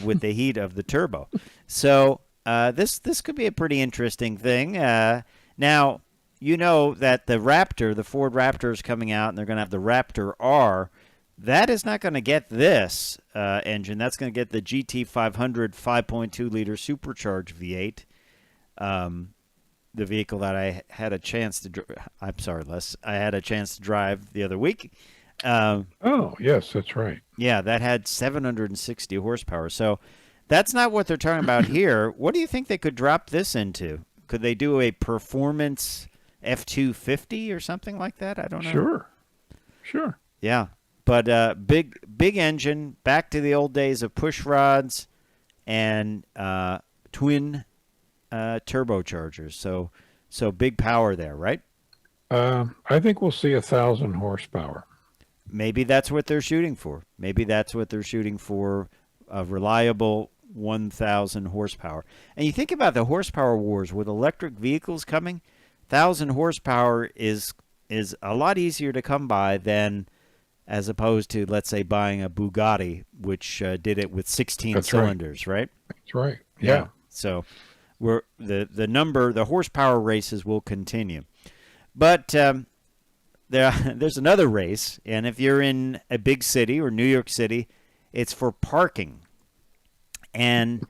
B: with the heat of the turbo. So this could be a pretty interesting thing. Now, you know that the Raptor, the Ford Raptor is coming out, and they're going to have the Raptor R. That is not going to get this engine. That's going to get the GT500 5.2-liter supercharged V8. The vehicle that I had a chance to I'm sorry, Les. I had a chance to drive the other week.
A: Oh, yes, that's right.
B: Yeah, that had 760 horsepower. So that's not what they're talking about here. What do you think they could drop this into? Could they do a performance F250 or something like that? I don't know.
A: Sure.
B: Yeah, but big engine, back to the old days of push rods and twin turbochargers. So big power there, right?
A: I think we'll see 1,000 horsepower.
B: Maybe that's what they're shooting for. Maybe that's what they're shooting for, a reliable 1,000 horsepower. And you think about the horsepower wars with electric vehicles coming, 1,000 horsepower is a lot easier to come by than as opposed to, let's say, buying a Bugatti, which did it with 16
A: That's
B: cylinders, right?
A: That's right. Yeah.
B: So the horsepower races will continue. But there's another race, and if you're in a big city or New York City, it's for parking. And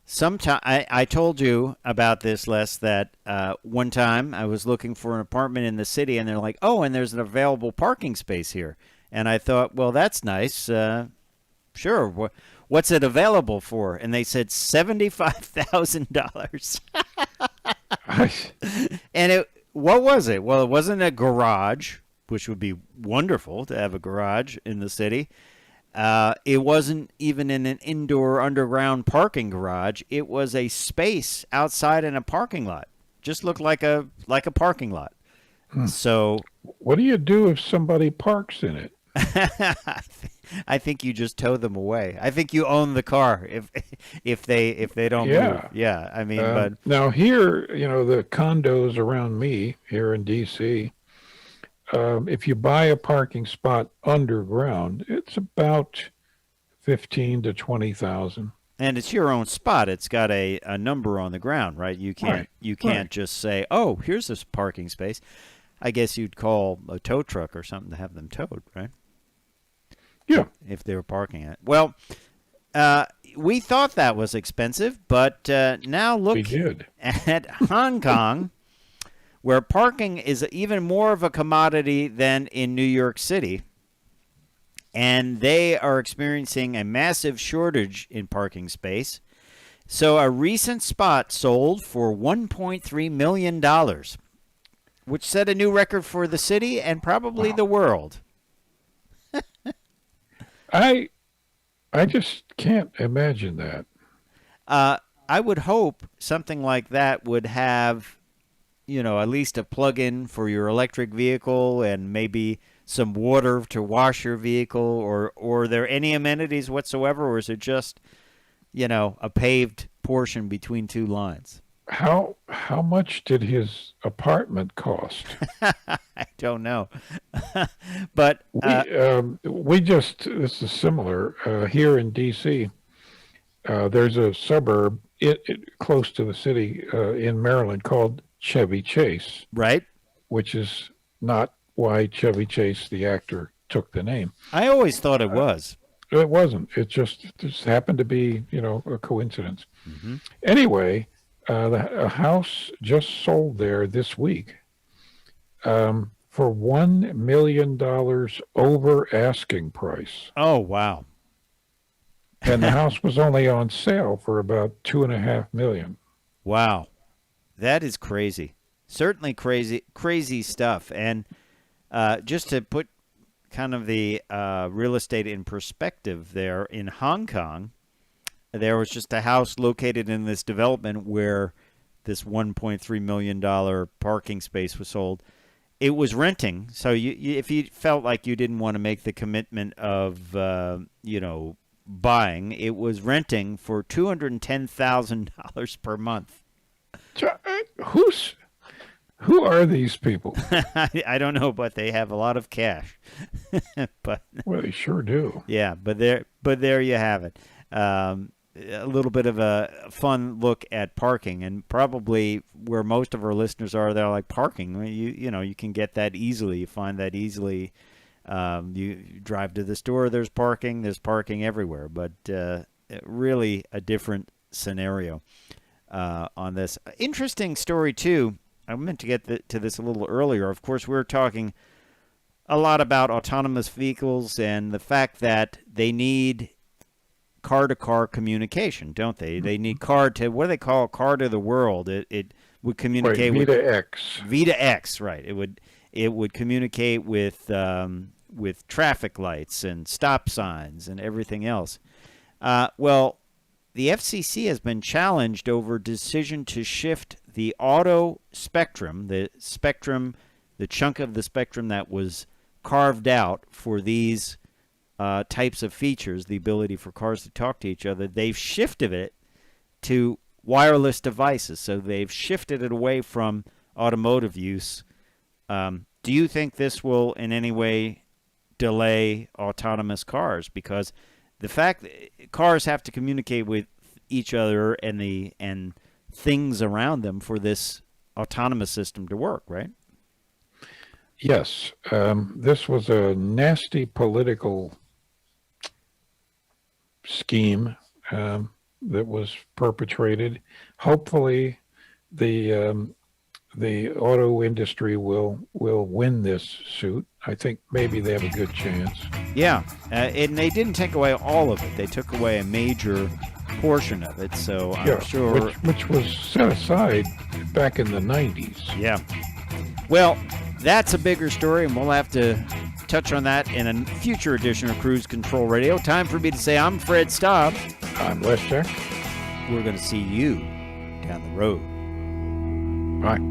B: sometime I told you about this, Les, that one time I was looking for an apartment in the city, and they're like, oh, and there's an available parking space here. And I thought, well, that's nice. Sure. What's it available for? And they said $75,000. And what was it? Well, it wasn't a garage, which would be wonderful to have a garage in the city. It wasn't even in an indoor underground parking garage. It was a space outside in a parking lot. Just looked like a parking lot. So
A: what do you do if somebody parks in it?
B: I think you just tow them away. I think you own the car if they don't move. Yeah, I mean, but
A: now here, the condos around me here in DC, if you buy a parking spot underground, it's about 15 to 20,000.
B: And it's your own spot. It's got a number on the ground, right? You can't
A: Right,
B: you can't
A: right.
B: just say, "Oh, here's this parking space." I guess you'd call a tow truck or something to have them towed, right?
A: Yeah,
B: If they were parking it. Well, we thought that was expensive, but now
A: we
B: look
A: did.
B: at Hong Kong, where parking is even more of a commodity than in New York City. And they are experiencing a massive shortage in parking space. So a recent spot sold for $1.3 million, which set a new record for the city and probably
A: Wow.
B: the world.
A: I I just can't imagine that.
B: I would hope something like that would have, at least a plug-in for your electric vehicle and maybe some water to wash your vehicle, or are there any amenities whatsoever, or is it just, a paved portion between two lines?
A: How much did his apartment cost?
B: I don't know. But
A: We just this is similar here in D.C. There's a suburb close to the city in Maryland called Chevy Chase,
B: right?
A: which is not why Chevy Chase, the actor, took the name.
B: I always thought it was.
A: It wasn't. It just happened to be, a coincidence.
B: Mm-hmm.
A: Anyway, a house just sold there this week for $1 million over asking price,
B: Oh, wow.
A: and the house was only on sale for about 2.5 million.
B: Wow. That is crazy. Certainly crazy stuff. And just to put kind of the real estate in perspective there, in Hong Kong, there was just a house located in this development where this $1.3 million parking space was sold. It was renting. So if you felt like you didn't want to make the commitment of, buying, it was renting for $210,000 per month.
A: Who are these people?
B: I don't know, but they have a lot of cash. But
A: Well, they sure do.
B: yeah, but there you have it. A little bit of a fun look at parking, and probably where most of our listeners are, they're like, parking. Well, you can get that easily. You find that easily. You drive to the store, there's parking. There's parking everywhere. But really a different scenario on this. Interesting story too. I meant to get to this a little earlier. Of course, we're talking a lot about autonomous vehicles and the fact that they need car-to-car communication, don't they? They need what do they call car to the world? It would communicate
A: Right,
B: with
A: Vita X.
B: Vita X, right? It would communicate with traffic lights and stop signs and everything else. Well, the FCC has been challenged over decision to shift the auto spectrum, the chunk of the spectrum that was carved out for these types of features, the ability for cars to talk to each other. They've shifted it to wireless devices, so they've shifted it away from automotive use. Do you think this will in any way delay autonomous cars? Because the fact that cars have to communicate with each other and things around them for this autonomous system to work, right?
A: Yes, this was a nasty political scheme that was perpetrated. Hopefully, the auto industry will win this suit. I think maybe they have a good chance.
B: Yeah, and they didn't take away all of it. They took away a major portion of it. So I'm sure,
A: which was set aside back in the 90s.
B: Yeah. Well, that's a bigger story, and we'll have to touch on that in a future edition of Cruise Control Radio. Time for me to say I'm Fred Staub.
A: I'm Les Jack.
B: We're going to see you down the road.
A: Bye.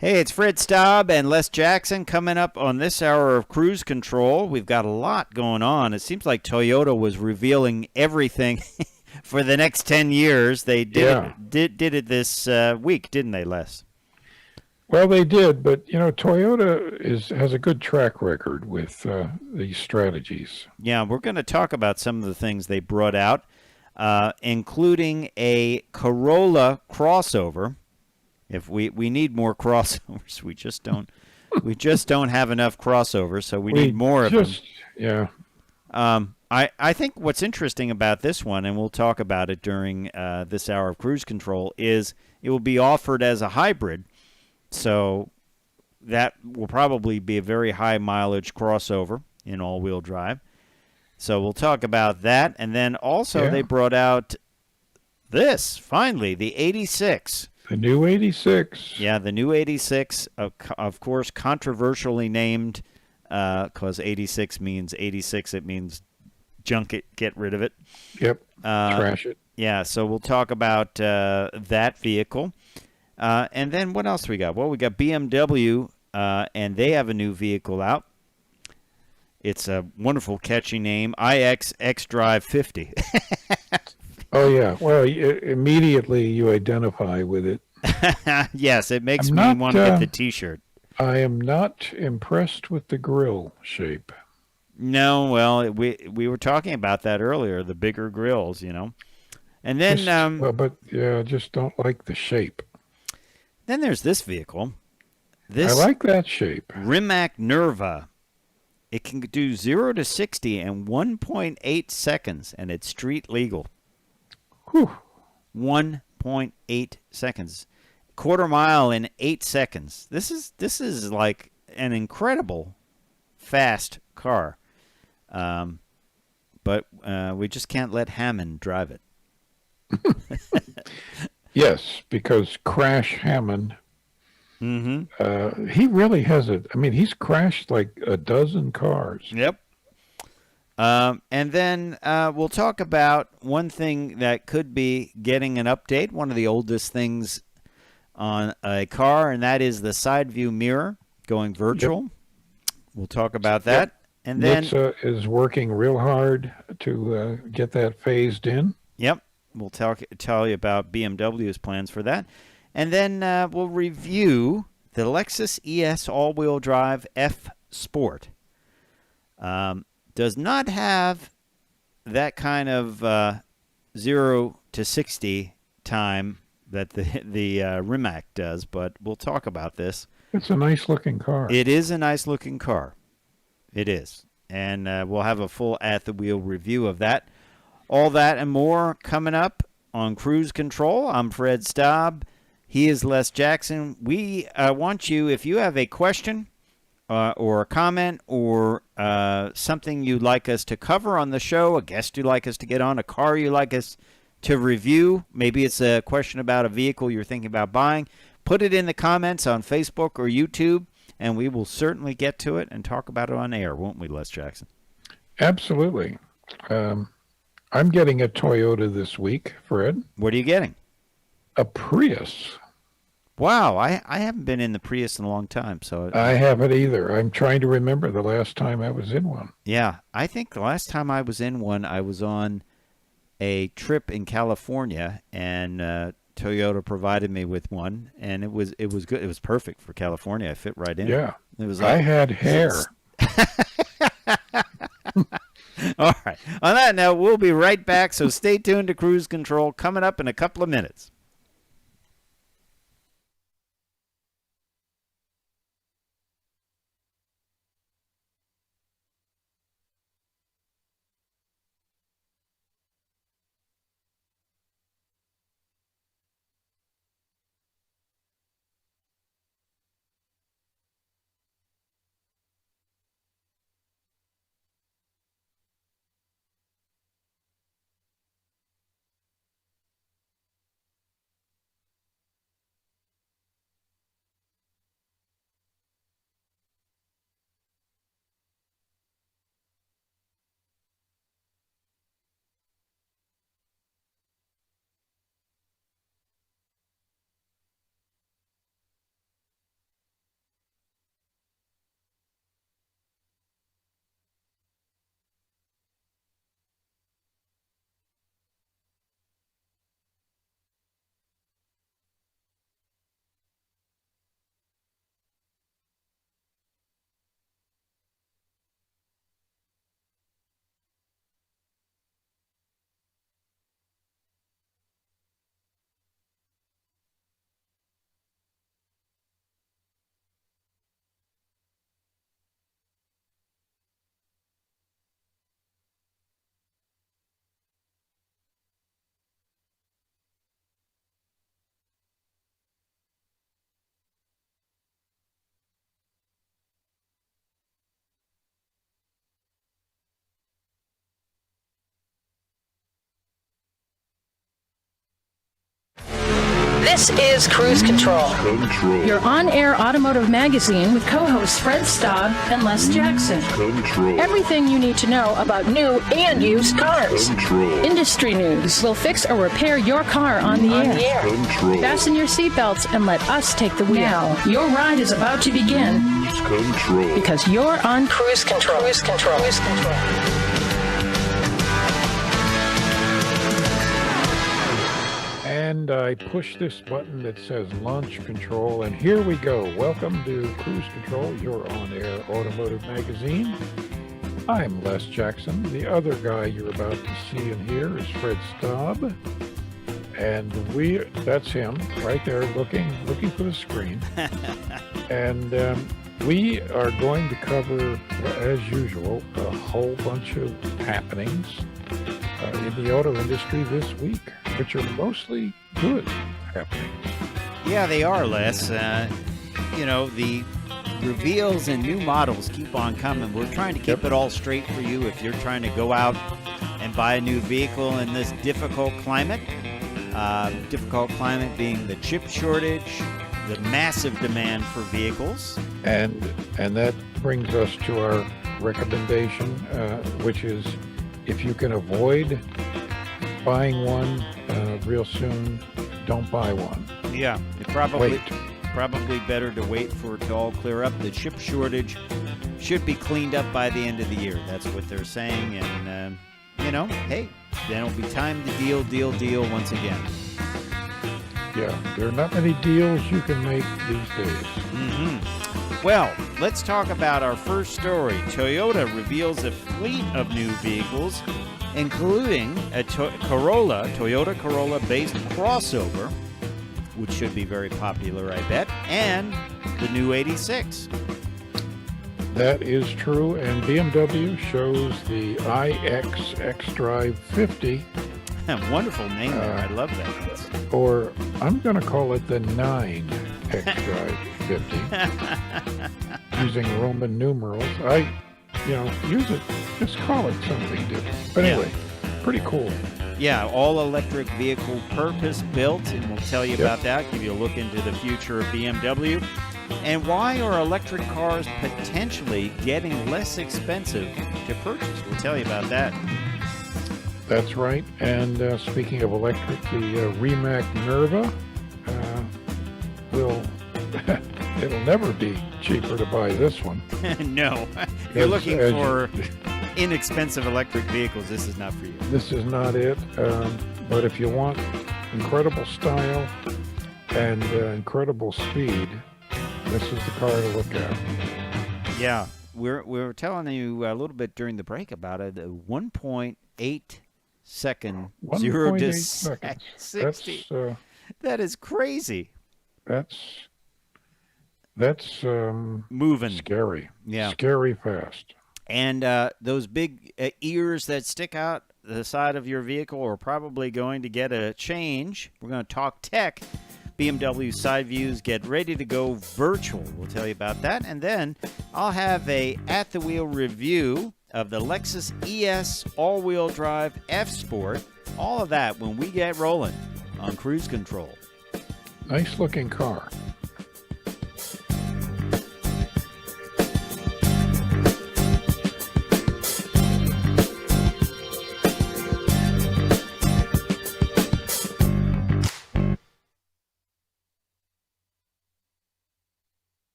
B: Hey, it's Fred Staub and Les Jackson coming up on this hour of Cruise Control. We've got a lot going on. It seems like Toyota was revealing everything for the next 10 years. They did it this week, didn't they, Les?
A: Well, they did, but Toyota has a good track record with these strategies.
B: Yeah, we're going to talk about some of the things they brought out, including a Corolla crossover. If we need more crossovers, we just don't have enough crossovers, so we need more of them.
A: Yeah.
B: I think what's interesting about this one, and we'll talk about it during this hour of Cruise Control, is it will be offered as a hybrid, so that will probably be a very high mileage crossover in all-wheel drive. So we'll talk about that, and then also they brought out this finally, the 86.
A: The new 86.
B: Yeah, the new 86, of course, controversially named because 86 means 86. It means junk it, get rid of it.
A: Yep, trash it.
B: Yeah, so we'll talk about that vehicle. And then what else we got? Well, we got BMW, and they have a new vehicle out. It's a wonderful, catchy name, IX XDRIVE 50.
A: Oh, yeah. Well, immediately you identify with it.
B: Yes, it makes me want to get the T-shirt.
A: I am not impressed with the grille shape.
B: No, well, we were talking about that earlier, the bigger grills, And then...
A: I just don't like the shape.
B: Then there's this vehicle.
A: I like that shape.
B: Rimac Nerva. It can do 0 to 60 in 1.8 seconds, and it's street legal.
A: Whew.
B: 1.8 seconds. Quarter mile in 8 seconds. This is like an incredible fast car. But we just can't let Hammond drive it.
A: Yes, because Crash Hammond,
B: Mm-hmm.
A: he really has it. I mean, he's crashed like a dozen cars.
B: Yep. And then we'll talk about one thing that could be getting an update, one of the oldest things on a car, and that is the side view mirror going virtual. Yep. We'll talk about that. Yep. And then
A: Nissans is working real hard to get that phased in.
B: Yep. We'll tell you about BMW's plans for that. And then we'll review the Lexus ES all-wheel drive F Sport. Does not have that kind of 0 to 60 time that the Rimac does, but we'll talk about this.
A: It's a nice-looking car.
B: It is a nice-looking car. It is. And we'll have a full at-the-wheel review of that. All that and more coming up on Cruise Control. I'm Fred Staub. He is Les Jackson. We want you, if you have a question or a comment or something you'd like us to cover on the show, a guest you'd like us to get on, a car you'd like us to review, maybe it's a question about a vehicle you're thinking about buying, put it in the comments on Facebook or YouTube, and we will certainly get to it and talk about it on air, won't we, Les Jackson?
A: Absolutely. I'm getting a Toyota this week, Fred.
B: What are you getting?
A: A Prius.
B: Wow, I haven't been in the Prius in a long time. So
A: I haven't either. I'm trying to remember the last time I was in one.
B: Yeah, I think the last time I was in one, I was on a trip in California, and Toyota provided me with one, and it was good. It was perfect for California. I fit right in.
A: Yeah,
B: it was.
A: I had hair.
B: All right. On that note, we'll be right back, so stay tuned to Cruise Control coming up in a couple of minutes.
C: This is Cruise Control,
D: Control.
C: your on-air automotive magazine with co-hosts Fred Staub and Les Jackson.
D: Control.
C: Everything you need to know about new and used cars.
D: Control.
C: Industry news. We'll fix or repair your car on the air.
D: Control.
C: Fasten your seatbelts and let us take the wheel. Now, your ride is about to begin
D: Control.
C: because you're on Cruise Control. Cruise Control. Cruise Control.
A: And I push this button that says launch control, and here we go. Welcome to Cruise Control, your on-air automotive magazine. I'm Les Jackson. The other guy you're about to see and hear is Fred Staub. And that's him right there looking for the screen. And we are going to cover, as usual, a whole bunch of happenings in the auto industry this week, which are mostly good happenings.
B: Yeah, they are, Les. The reveals and new models keep on coming. We're trying to keep it all straight for you if you're trying to go out and buy a new vehicle in this difficult climate. Difficult climate being the chip shortage, the massive demand for vehicles.
A: And that brings us to our recommendation, which is if you can avoid buying one real soon, don't buy one.
B: Yeah, probably better to wait for it to all clear up. The chip shortage should be cleaned up by the end of the year. That's what they're saying. And, hey, then it'll be time to deal once again.
A: Yeah, there are not many deals you can make these days.
B: Mm-hmm. Well, let's talk about our first story. Toyota reveals a fleet of new vehicles, including a Toyota Corolla Based crossover, which should be very popular, I bet, and the new 86.
A: That is true, and BMW shows the iX XDRIVE 50.
B: Wonderful name there. I love that.
A: Or I'm going to call it the 9 XDRIVE 50. Using Roman numerals. Use it. Just call it something different. But anyway, pretty cool.
B: Yeah, all electric vehicle purpose built, and we'll tell you about that, give you a look into the future of BMW. And why are electric cars potentially getting less expensive to purchase? We'll tell you about that.
A: That's right. And speaking of electric, the Rimac Nerva it'll never be cheaper to buy this one.
B: No. If you're looking for inexpensive electric vehicles, this is not for you.
A: This is not it. But if you want incredible style and incredible speed, this is the car to look at.
B: Yeah. We were telling you a little bit during the break about it. 1.8 second 0 to 60. That is crazy.
A: That's
B: moving.
A: Scary.
B: Yeah.
A: Scary fast.
B: And those big ears that stick out the side of your vehicle are probably going to get a change. We're going to talk tech. BMW side views get ready to go virtual. We'll tell you about that. And then I'll have a at-the-wheel review of the Lexus ES all-wheel drive F-Sport. All of that when we get rolling on Cruise Control.
A: Nice looking car.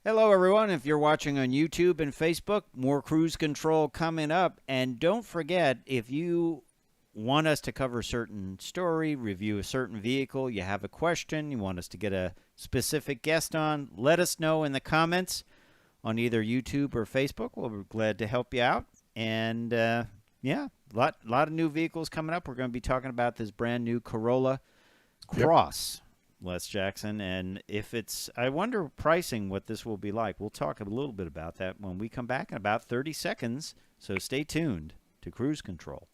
B: Hello, everyone. If you're watching on YouTube and Facebook, more Cruise Control coming up. And don't forget, if you want us to cover a certain story, review a certain vehicle, you have a question, you want us to get a specific guest on, let us know in the comments on either YouTube or Facebook. We'll be glad to help you out. And, yeah, a lot of new vehicles coming up. We're going to be talking about this brand new Corolla Cross. Les Jackson, and if it's, I wonder pricing what this will be like. We'll talk a little bit about that when we come back in about 30 seconds, so stay tuned to Cruise Control.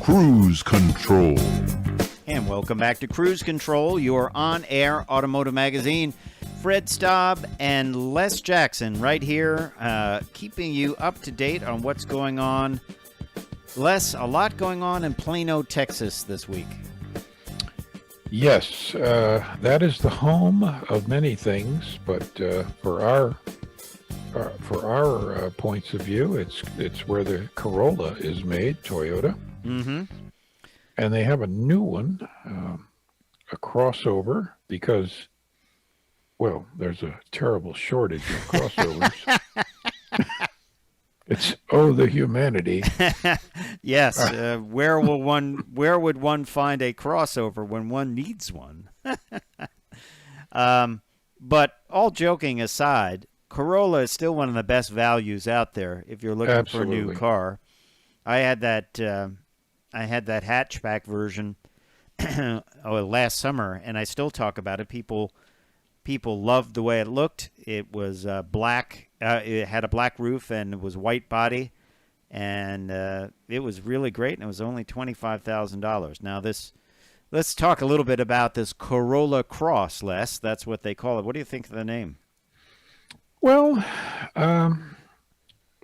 D: Cruise Control.
B: And welcome back to Cruise Control, your on-air automotive magazine. Fred Staub and Les Jackson right here, keeping you up to date on what's going on. Les, a lot going on in Plano, Texas this week.
A: Yes, that is the home of many things, but for our points of view, it's where the Corolla is made, Toyota.
B: Mm-hmm.
A: And they have a new one, a crossover, because, well, there's a terrible shortage of crossovers. It's the humanity.
B: Yes. Where would one find a crossover when one needs one? But all joking aside, Corolla is still one of the best values out there if you're looking for a new car. I had that hatchback version last summer, and I still talk about it. People loved the way it looked. It was black. It had a black roof and it was white body, and it was really great. And it was only $25,000. Now let's talk a little bit about this Corolla Cross, Les. That's what they call it. What do you think of the name?
A: Well,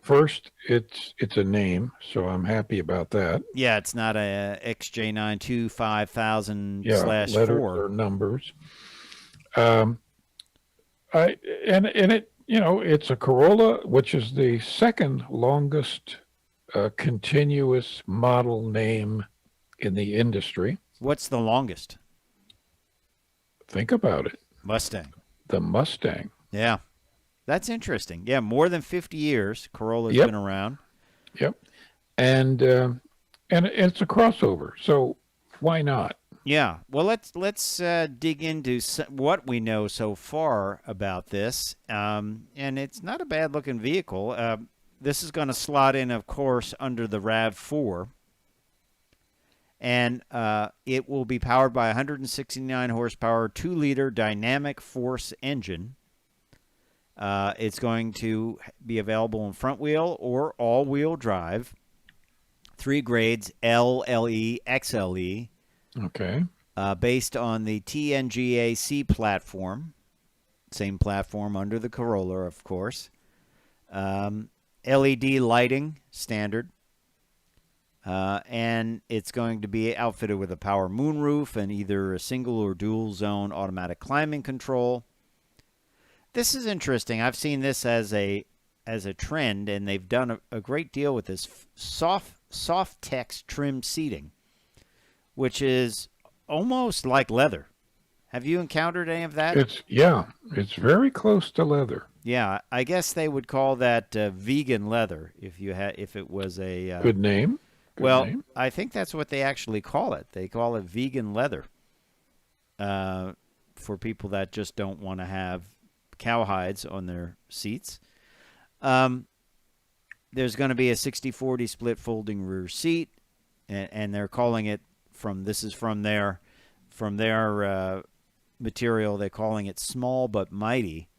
A: first, it's a name, so I'm happy about that.
B: Yeah, it's not a XJ92 5000 /
A: letters
B: 4
A: or numbers. It's a Corolla, which is the second longest continuous model name in the industry.
B: What's the longest?
A: Think about it.
B: Mustang.
A: The Mustang.
B: Yeah. That's interesting. Yeah, more than 50 years Corolla's
A: Yep.
B: been around.
A: Yep. And it's a crossover, so why not?
B: Yeah. Well, let's dig into what we know so far about this. And it's not a bad-looking vehicle. This is going to slot in, of course, under the RAV4. And it will be powered by a 169 horsepower, 2-liter dynamic force engine. It's going to be available in front wheel or all-wheel drive. 3 grades, L, LE, XLE.
A: Okay.
B: Based on the TNGA-C platform. Same platform under the Corolla, of course. LED lighting, standard. And it's going to be outfitted with a power moonroof and either a single or dual zone automatic climate control. This is interesting. I've seen this as a trend, and they've done a great deal with this soft text trim seating, which is almost like leather. Have you encountered any of that?
A: It's very close to leather.
B: Yeah, I guess they would call that vegan leather if it was a
A: good name. Name.
B: I think that's what they actually call it. They call it vegan leather for people that just don't want to have cowhides on their seats. There's going to be a 60/40 split folding rear seat, and they're calling it from their material. They're calling it small but mighty.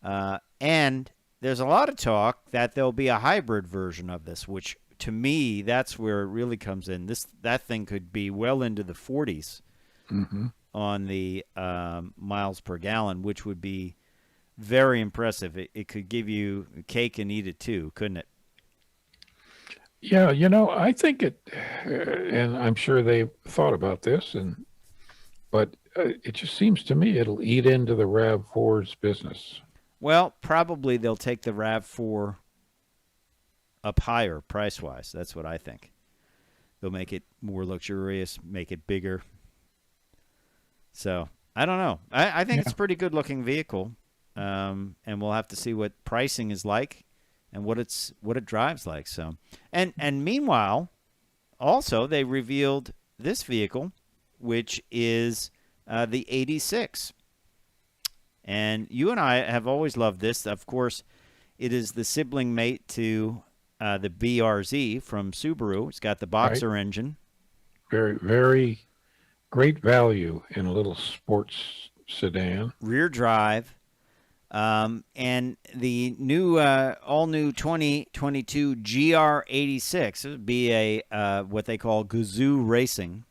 B: And there's a lot of talk that there'll be a hybrid version of this, which to me, that's where it really comes in. That thing could be well into the 40s on the miles per gallon, which would be very impressive. It could give you cake and eat it too, couldn't it?
A: Yeah, I think and I'm sure they thought about this, but it just seems to me it'll eat into the RAV4's business.
B: Well, probably they'll take the RAV4 up higher price-wise. That's what I think. They'll make it more luxurious, make it bigger. So, I don't know. I think it's a pretty good-looking vehicle, and we'll have to see what pricing is like and what it drives like. So, and meanwhile, also they revealed this vehicle, which is the 86. And you and I have always loved this. Of course, it is the sibling mate to the BRZ from Subaru. It's got the Boxer engine.
A: Very, very great value in a little sports sedan.
B: Rear drive. And the new, all-new 2022 GR86 would be a what they call Gazoo Racing.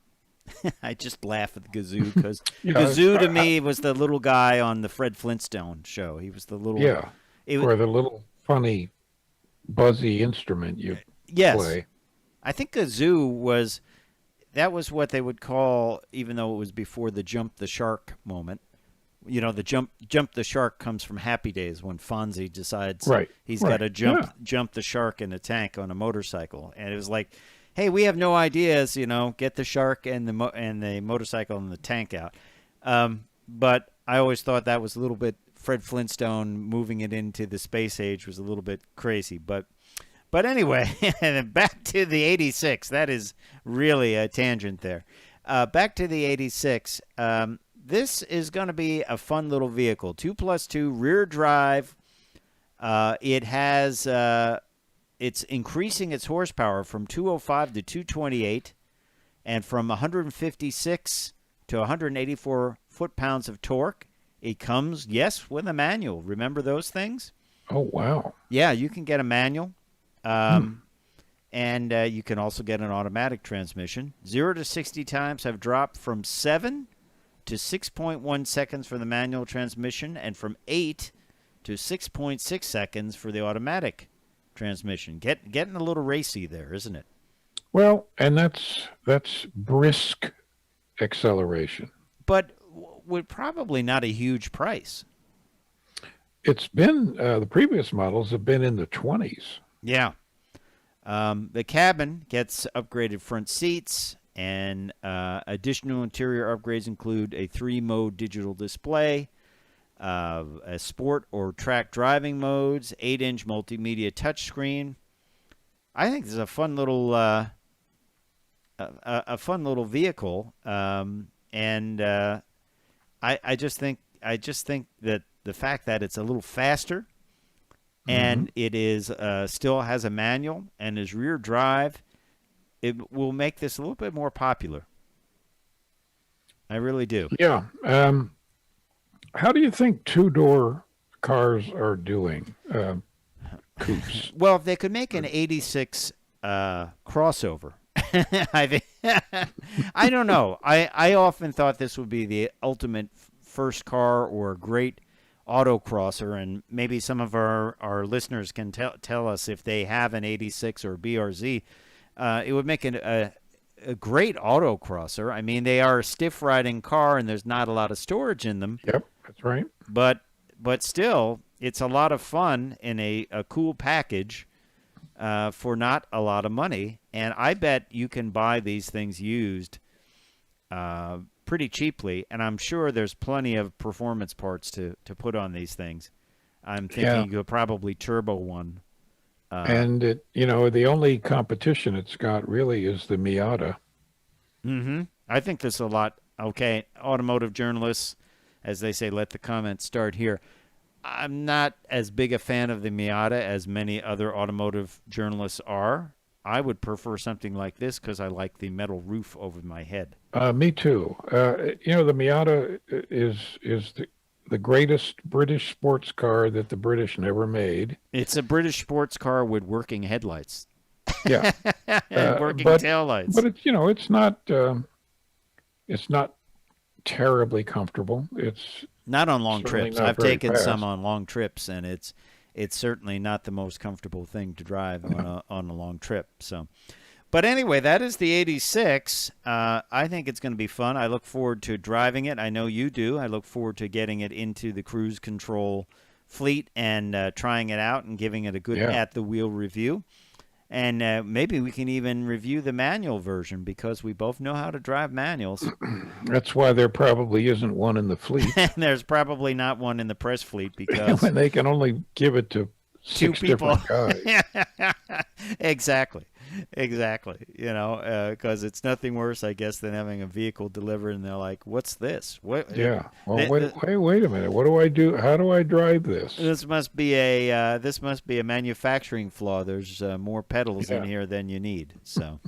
B: I just laugh at the Gazoo because Gazoo to me was the little guy on the Fred Flintstone show. He was the little
A: or the little funny buzzy instrument you play.
B: I think Gazoo was what they would call, even though it was before the jump the shark moment. The jump the shark comes from Happy Days when Fonzie decides he's got to jump the shark in a tank on a motorcycle, and it was like, hey, we have no ideas, get the shark and the motorcycle and the tank out. But I always thought that was a little bit Fred Flintstone moving it into the space age was a little bit crazy. But anyway, back to the 86. That is really a tangent there. Back to the 86. This is going to be a fun little vehicle. 2+2 rear drive. It has... It's increasing its horsepower from 205 to 228 and from 156 to 184 foot-pounds of torque. It comes, with a manual. Remember those things?
A: Oh, wow.
B: Yeah, you can get a manual. And you can also get an automatic transmission. 0 to 60 times have dropped from 7 to 6.1 seconds for the manual transmission and from 8 to 6.6 seconds for the automatic transmission. Getting a little racy there, isn't it?
A: Well, and that's brisk acceleration.
B: But with probably not a huge price.
A: It's been the previous models have been in the 20s.
B: Yeah. The cabin gets upgraded front seats, and additional interior upgrades include a 3-mode digital display, a sport or track driving modes, 8-inch multimedia touchscreen. I think this is a fun little vehicle, and I just think that the fact that it's a little faster, and it is still has a manual and is rear drive, it will make this a little bit more popular. I really do.
A: Yeah. How do you think two-door cars are doing? Coupes.
B: Well, if they could make an 86 crossover, I don't know. I often thought this would be the ultimate first car or great autocrosser, and maybe some of our listeners can tell us if they have an 86 or BRZ. It would make a great autocrosser. I mean, they are a stiff riding car, and there's not a lot of storage in them.
A: Yep, that's right.
B: But still, it's a lot of fun in a cool package for not a lot of money. And I bet you can buy these things used pretty cheaply. And I'm sure there's plenty of performance parts to put on these things. I'm thinking you could probably turbo one.
A: And it, the only competition it's got really is the Miata.
B: Mm-hmm. I think there's a lot. Okay, automotive journalists, as they say, let the comments start here. I'm not as big a fan of the Miata as many other automotive journalists are. I would prefer something like this because I like the metal roof over my head.
A: Me too. The Miata is the greatest British sports car that the British never made.
B: It's a British sports car with working headlights.
A: Yeah.
B: And working taillights.
A: But it's not terribly comfortable. It's
B: Not on long
A: Certainly
B: trips.
A: not
B: I've
A: very
B: taken some
A: fast.
B: on long trips, and it's certainly not the most comfortable thing to drive on a long trip. So, but anyway, that is the 86. I think it's going to be fun. I look forward to driving it. I know you do. I look forward to getting it into the cruise control fleet and trying it out and giving it a good
A: Yeah.
B: at-the-wheel review. And maybe we can even review the manual version because we both know how to drive manuals.
A: That's why there probably isn't one in the fleet
B: And there's probably not one in the press fleet because
A: when they can only give it to
B: two
A: 6
B: people.
A: different guys.
B: Exactly. You know, because it's nothing worse, I guess, than having a vehicle delivered and they're like, "What's this? What?"
A: Yeah. Well,
B: Th-
A: wait a minute. What do I do? How do I drive this?
B: This must be a manufacturing flaw. There's more pedals in
A: Yeah.
B: here than you need. So,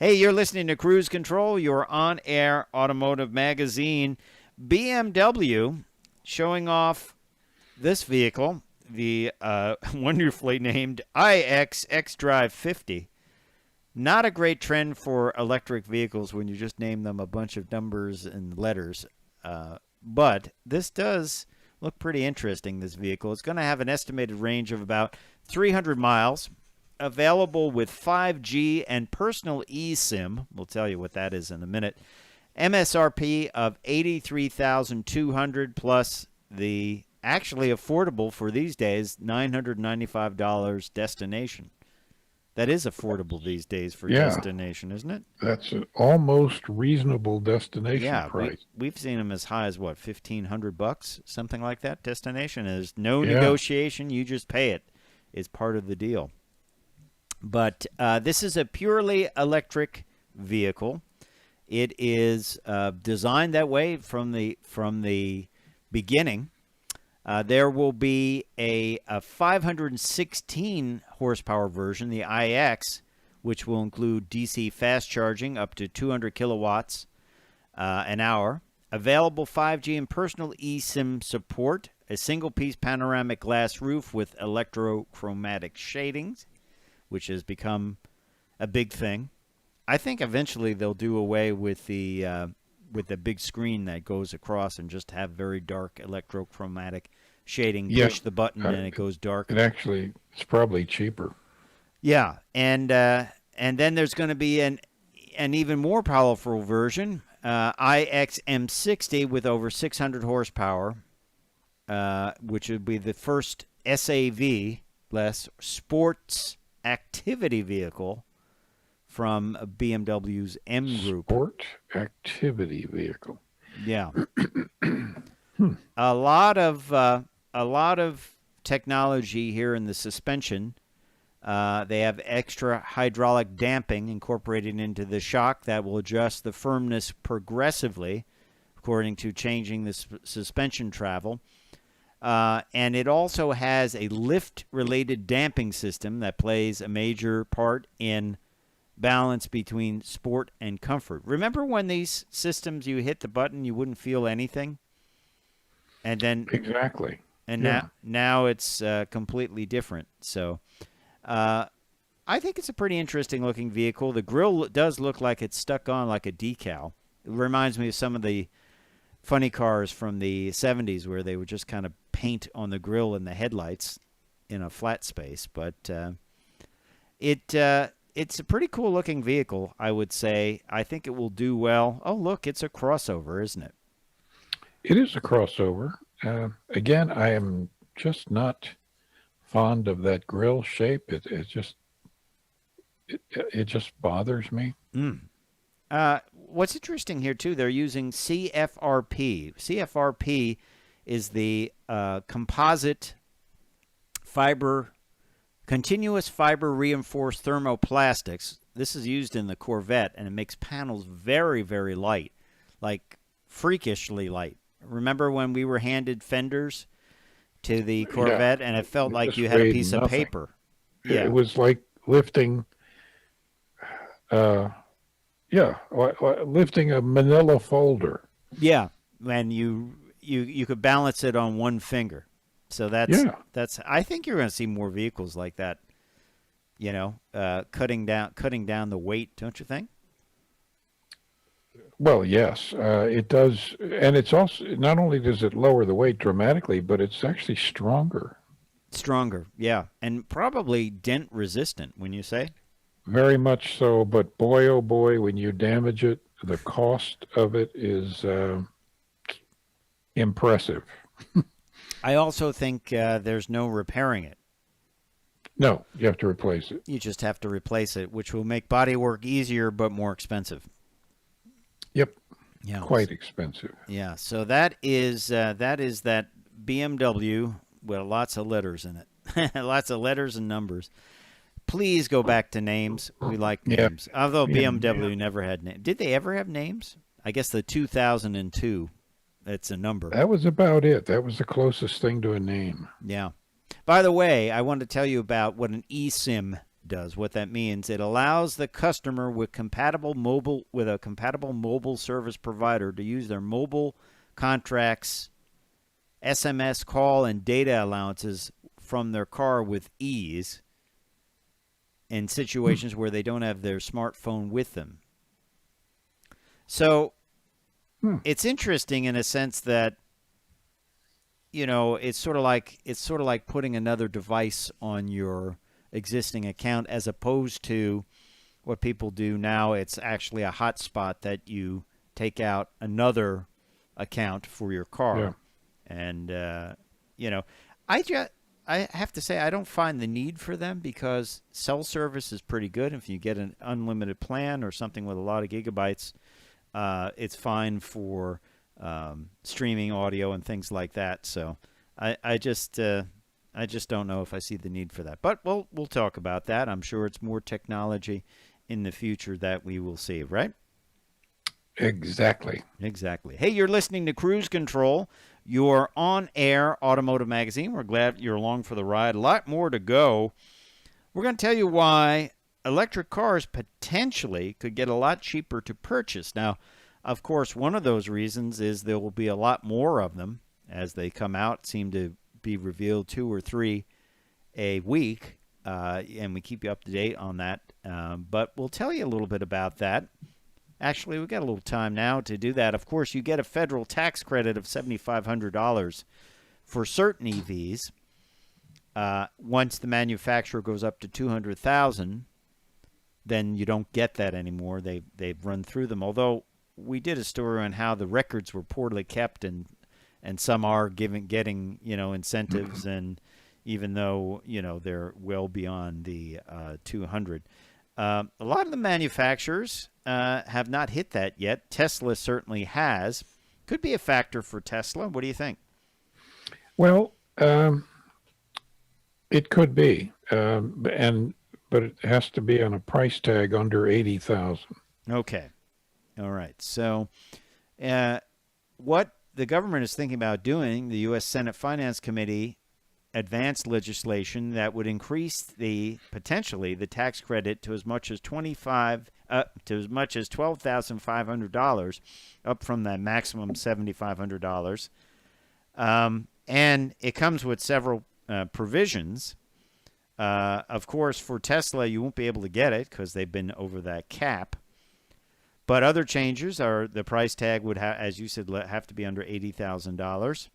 B: hey, you're listening to Cruise Control, your on-air automotive magazine. BMW showing off this vehicle, the wonderfully named IX XDRIVE 50. Not a great trend for electric vehicles when you just name them a bunch of numbers and letters. But this does look pretty interesting, this vehicle. It's going to have an estimated range of about 300 miles, available with 5G and personal eSIM. We'll tell you what that is in a minute. MSRP of $83,200 plus the actually affordable for these days $995 destination. That is affordable these days for
A: Yeah.
B: destination, isn't it?
A: That's an almost reasonable destination
B: Yeah,
A: price.
B: we've seen them as high as what, $1,500, something like that. Destination is no
A: Yeah.
B: negotiation; you just pay it. Is part of the deal. But this is a purely electric vehicle. It is designed that way from the beginning. There will be a 516 horsepower version, the IX, which will include DC fast charging up to 200 kilowatts an hour. Available 5G and personal eSIM support. A single-piece panoramic glass roof with electrochromatic shadings, which has become a big thing. I think eventually they'll do away with the big screen that goes across and just have very dark electrochromatic shading.
A: Yeah.
B: Push the button and it goes dark.
A: It's probably cheaper.
B: Yeah, and then there's going to be an even more powerful version, IX M60 with over 600 horsepower, which would be the first SAV, less sports activity vehicle from BMW's M Group.
A: Sport activity vehicle.
B: Yeah. A lot of technology here in the suspension. They have extra hydraulic damping incorporated into the shock that will adjust the firmness progressively according to changing the suspension travel. And it also has a lift-related damping system that plays a major part in balance between sport and comfort. Remember when these systems, you hit the button, you wouldn't feel anything? And then
A: Exactly.
B: and
A: Yeah.
B: now it's completely different. So I think it's a pretty interesting looking vehicle. The grille does look like it's stuck on like a decal. It reminds me of some of the funny cars from the 70s where they would just kind of paint on the grille and the headlights in a flat space. But it's a pretty cool looking vehicle, I would say. I think it will do well. Oh, look, it's a crossover, isn't it?
A: It is a crossover. Again, I am just not fond of that grill shape. It just bothers me.
B: What's interesting here, too, they're using CFRP. CFRP is the composite fiber, continuous fiber reinforced thermoplastics. This is used in the Corvette, and it makes panels very, very light, like freakishly light. Remember when we were handed fenders to the Corvette, and it felt like
A: just
B: you had a
A: weighed
B: piece of
A: nothing.
B: paper? Yeah.
A: It was like lifting, lifting a manila folder.
B: Yeah, and you could balance it on one finger. So that's I think you're going to see more vehicles like that. You know, cutting down the weight, don't you think?
A: Well, yes, it does, and it's also not only does it lower the weight dramatically, but it's actually stronger.
B: Stronger, yeah, and probably dent resistant. When you say,
A: Very much so, but boy, oh boy, when you damage it, the cost of it is impressive.
B: I also think there's no repairing it.
A: No, you have to replace it.
B: You just have to replace it, which will make body work easier but more expensive.
A: Yep,
B: Yeah,
A: quite expensive.
B: Yeah, so that is that BMW with lots of letters in it, lots of letters and numbers. Please go back to names. We like names. Although BMW never had names. Did they ever have names? I guess the 2002. That's a number.
A: That was about it. That was the closest thing to a name.
B: Yeah. By the way, I want to tell you about what an eSIM does. What that means, it allows the customer with a compatible mobile service provider to use their mobile contracts, SMS call, and data allowances from their car with ease in situations where they don't have their smartphone with them. So it's interesting in a sense that, you know, it's sort of like putting another device on your existing account, as opposed to what people do now. It's actually a hotspot that you take out another account for your car.
A: Yeah.
B: And you know, I have to say I don't find the need for them, because cell service is pretty good. If you get an unlimited plan or something with a lot of gigabytes, it's fine for streaming audio and things like that. So I just don't know if I see the need for that. But we'll talk about that. I'm sure it's more technology in the future that we will see, right?
A: Exactly.
B: Hey, you're listening to Cruise Control, your on-air automotive magazine. We're glad you're along for the ride. A lot more to go. We're going to tell you why electric cars potentially could get a lot cheaper to purchase. Now, of course, one of those reasons is there will be a lot more of them as they come out. Seem to be revealed 2 or 3 a week, and we keep you up to date on that. But we'll tell you a little bit about that. Actually, we've got a little time now to do that. Of course, you get a federal tax credit of $7,500 for certain EVs. Once the manufacturer goes up to $200,000, then you don't get that anymore. They've run through them. Although we did a story on how the records were poorly kept, and some are getting incentives, and even though they're well beyond the 200. A lot of the manufacturers have not hit that yet. Tesla certainly has. Could be a factor for Tesla. What do you think?
A: Well, it could be, but it has to be on a price tag under 80,000.
B: Okay. All right. So, what the government is thinking about doing, the U.S. Senate Finance Committee advanced legislation that would increase potentially the tax credit to as much as $12,500, up from that maximum $7,500. And it comes with several provisions. Of course, for Tesla, you won't be able to get it because they've been over that cap. But other changes are the price tag would, as you said, have to be under $80,000.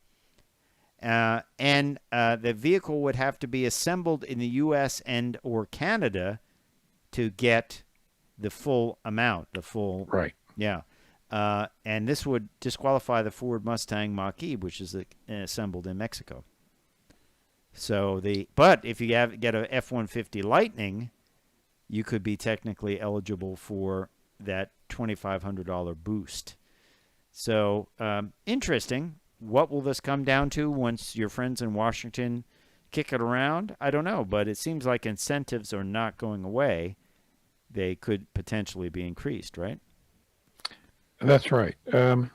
B: And the vehicle would have to be assembled in the U.S. and or Canada to get the full amount,
A: Right.
B: Yeah. And this would disqualify the Ford Mustang Mach-E, which is assembled in Mexico. So but if you get a F-150 Lightning, you could be technically eligible for that $2,500 boost. So interesting. What will this come down to once your friends in Washington kick it around? I don't know, but it seems like incentives are not going away. They could potentially be increased, right?
A: That's right. And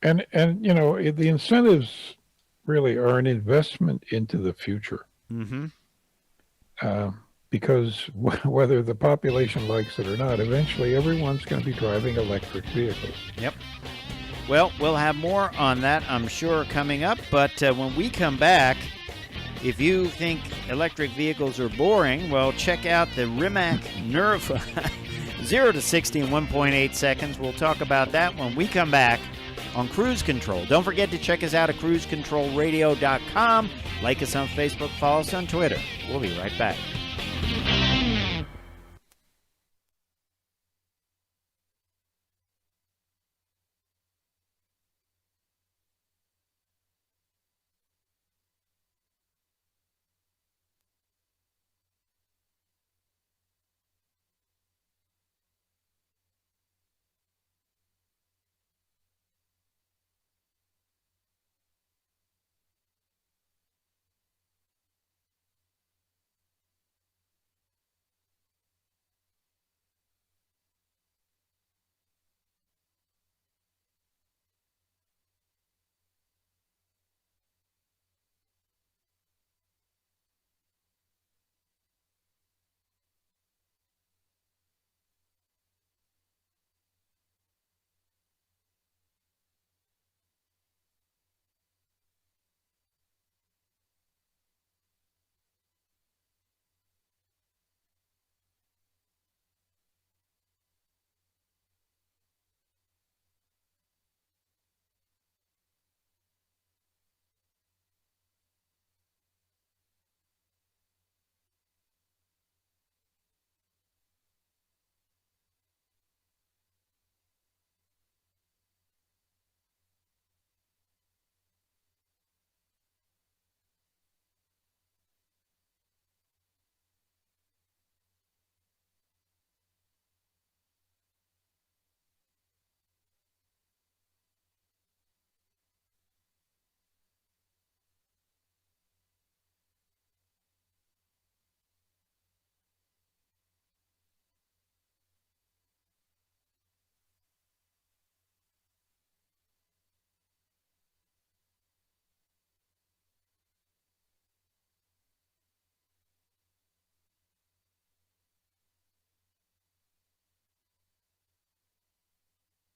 A: the incentives really are an investment into the future.
B: Mm-hmm.
A: Because whether the population likes it or not, eventually everyone's going to be driving electric vehicles.
B: Yep. Well, we'll have more on that, I'm sure, coming up. But when we come back, if you think electric vehicles are boring, well, check out the Rimac Nerva 0 to 60 in 1.8 seconds. We'll talk about that when we come back on Cruise Control. Don't forget to check us out at cruisecontrolradio.com. Like us on Facebook, follow us on Twitter. We'll be right back.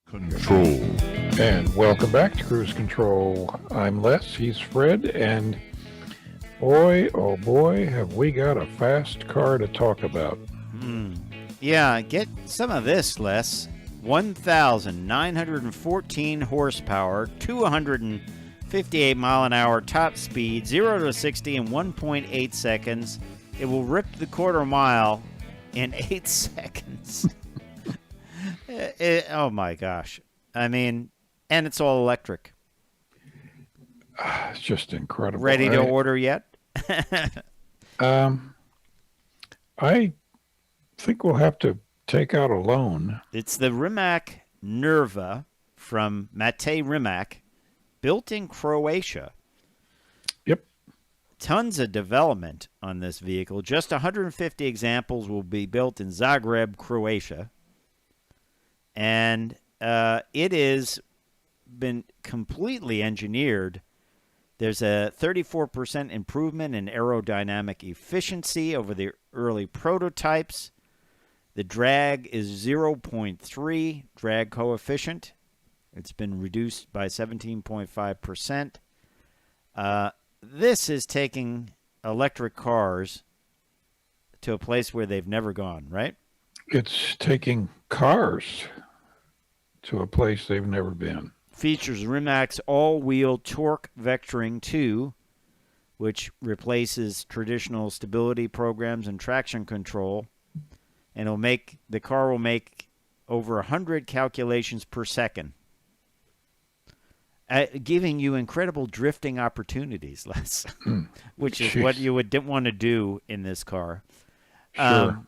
D: Control.
A: And welcome back to Cruise Control. I'm Les, he's Fred, and boy, oh boy, have we got a fast car to talk about.
B: Yeah, get some of this, Les. 1,914 horsepower, 258 mile an hour top speed, 0 to 60 in 1.8 seconds. It will rip the quarter mile in 8 seconds. Oh my gosh. I mean, and it's all electric.
A: It's just incredible.
B: Ready to order yet?
A: I think we'll have to take out a loan.
B: It's the Rimac Nerva from Matej Rimac, built in Croatia.
A: Yep.
B: Tons of development on this vehicle. Just 150 examples will be built in Zagreb, Croatia. And it has been completely engineered. There's a 34% improvement in aerodynamic efficiency over the early prototypes. The drag is 0.3 drag coefficient. It's been reduced by 17.5%. This is taking electric cars to a place where they've never gone, right?
A: It's taking cars to a place they've never been.
B: Features Rimac's all-wheel torque vectoring 2, which replaces traditional stability programs and traction control, and the car will make over 100 calculations per second, giving you incredible drifting opportunities, Les, which is what you would want to do in this car.
A: Sure.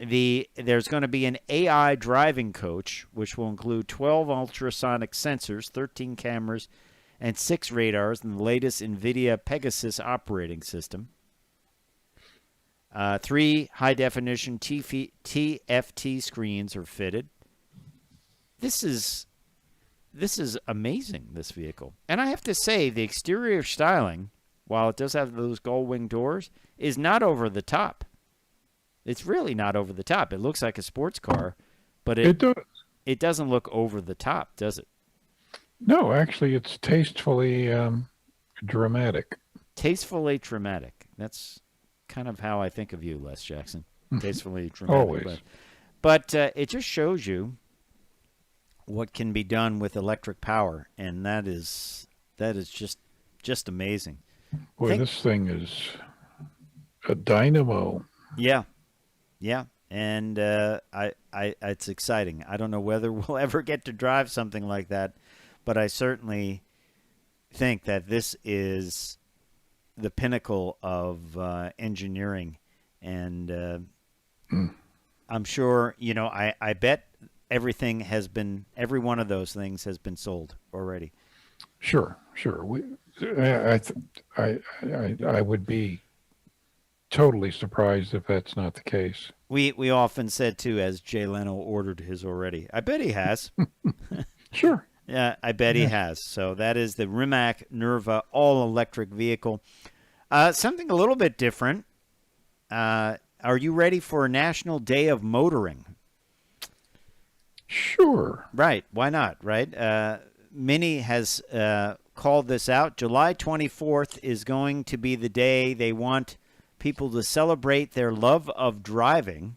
B: There's going to be an AI driving coach, which will include 12 ultrasonic sensors, 13 cameras, and 6 radars in the latest NVIDIA Pegasus operating system. 3 high-definition TFT screens are fitted. This is amazing, this vehicle. And I have to say, the exterior styling, while it does have those gull-wing doors, is not over the top. It's really not over the top. It looks like a sports car, but it doesn't look over the top, does it?
A: No, actually, it's tastefully dramatic.
B: Tastefully dramatic. That's kind of how I think of you, Les Jackson. Tastefully dramatic.
A: Always.
B: But it just shows you what can be done with electric power, and that is just amazing.
A: Boy, this thing is a dynamo.
B: Yeah, yeah, and it's exciting. I don't know whether we'll ever get to drive something like that, but I certainly think that this is the pinnacle of engineering, and I'm sure, I bet every one of those things has been sold already.
A: Sure. I would be totally surprised if that's not the case.
B: We often said too, as Jay Leno ordered his already. I bet he has.
A: Sure.
B: Yeah, I bet he has. So that is the Rimac Nerva all-electric vehicle. Something a little bit different. Are you ready for a National Day of Motoring?
A: Sure.
B: Right. Why not? Right. Mini has called this out. July 24th is going to be the day they want people to celebrate their love of driving.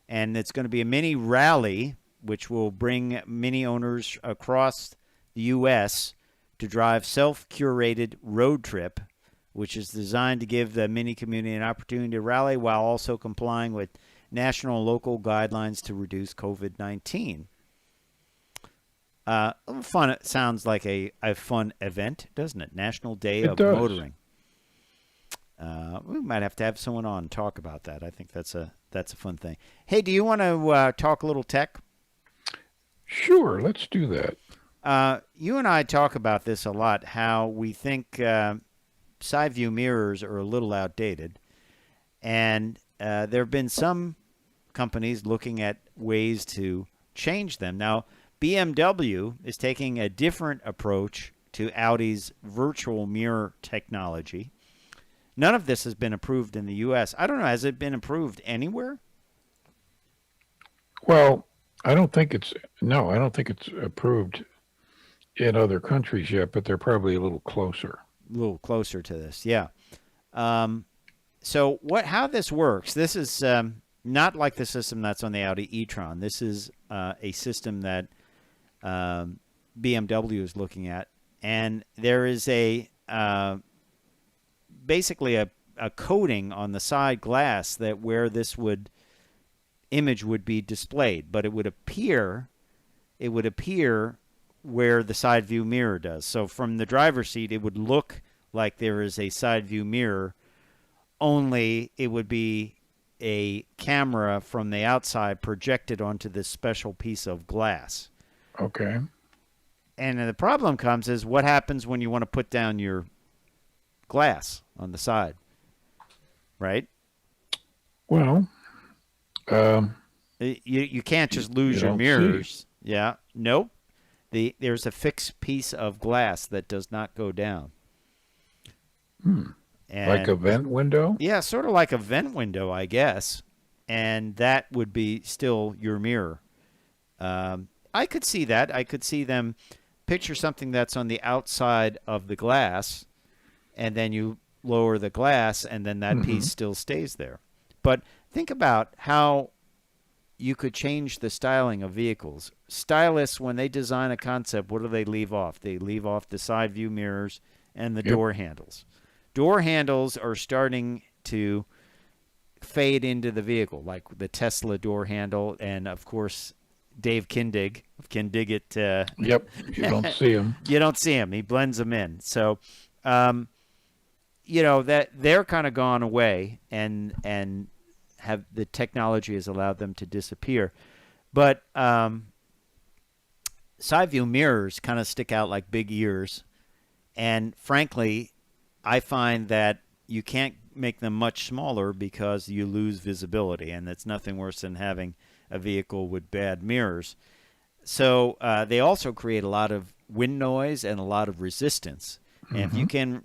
B: And it's going to be a mini rally, which will bring Mini owners across the U.S. to drive self-curated road trip, which is designed to give the Mini community an opportunity to rally while also complying with national and local guidelines to reduce COVID-19. Fun. It sounds like a fun event, doesn't it? National Day of Motoring. We might have to have someone on and talk about that. I think that's a fun thing. Hey, do you want to talk a little tech?
A: Sure, let's do that.
B: You and I talk about this a lot, how we think side view mirrors are a little outdated. And there have been some companies looking at ways to change them. Now, BMW is taking a different approach to Audi's virtual mirror technology. None of this has been approved in the U.S. I don't know. Has it been approved anywhere?
A: Well, I don't think it's approved in other countries yet, but they're probably a little closer.
B: A little closer to this, yeah. So how this works, this is not like the system that's on the Audi e-tron. This is a system that BMW is looking at. And there is basically a coating on the side glass that where this image would be displayed, but it would appear where the side view mirror does. So from the driver's seat, it would look like there is a side view mirror, only it would be a camera from the outside projected onto this special piece of glass.
A: Okay.
B: And the problem comes is what happens when you want to put down your glass on the side, right?
A: Well,
B: you can't just lose your mirrors. Yeah. Nope. There's a fixed piece of glass that does not go down.
A: Like a vent window?
B: Yeah, sort of like a vent window, I guess. And that would be still your mirror. I could see that. I could see them picture something that's on the outside of the glass, and then you lower the glass, and then that piece still stays there. But think about how you could change the styling of vehicles. Stylists, when they design a concept, what do they leave off? They leave off the side view mirrors and the door handles. Door handles are starting to fade into the vehicle, like the Tesla door handle, and of course Dave Kindig of Kindig-It.
A: Yep, you don't see him.
B: You don't see him. He blends them in. So, that they're kind of gone away, and have the technology has allowed them to disappear. But side view mirrors kind of stick out like big ears, and frankly, I find that you can't make them much smaller because you lose visibility, and that's nothing worse than having a vehicle with bad mirrors. So they also create a lot of wind noise and a lot of resistance. And if you can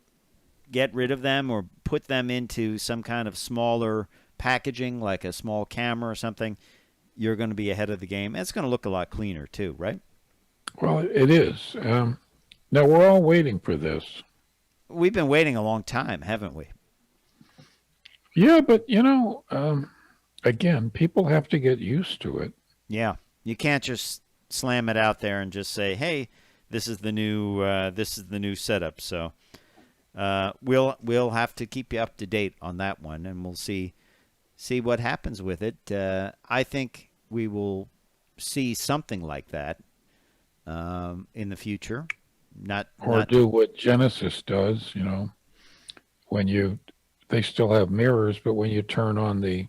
B: get rid of them or put them into some kind of smaller packaging, like a small camera or something, you're going to be ahead of the game. And it's going to look a lot cleaner too, right?
A: Well, it is. Now, we're all waiting for this.
B: We've been waiting a long time, haven't we?
A: Yeah, but, Again, people have to get used to it.
B: Yeah, you can't just slam it out there and just say, "Hey, this is the new setup." So we'll have to keep you up to date on that one, and we'll see what happens with it. I think we will see something like that in the future.
A: Or
B: Not
A: do what Genesis does, when they still have mirrors, but when you turn on the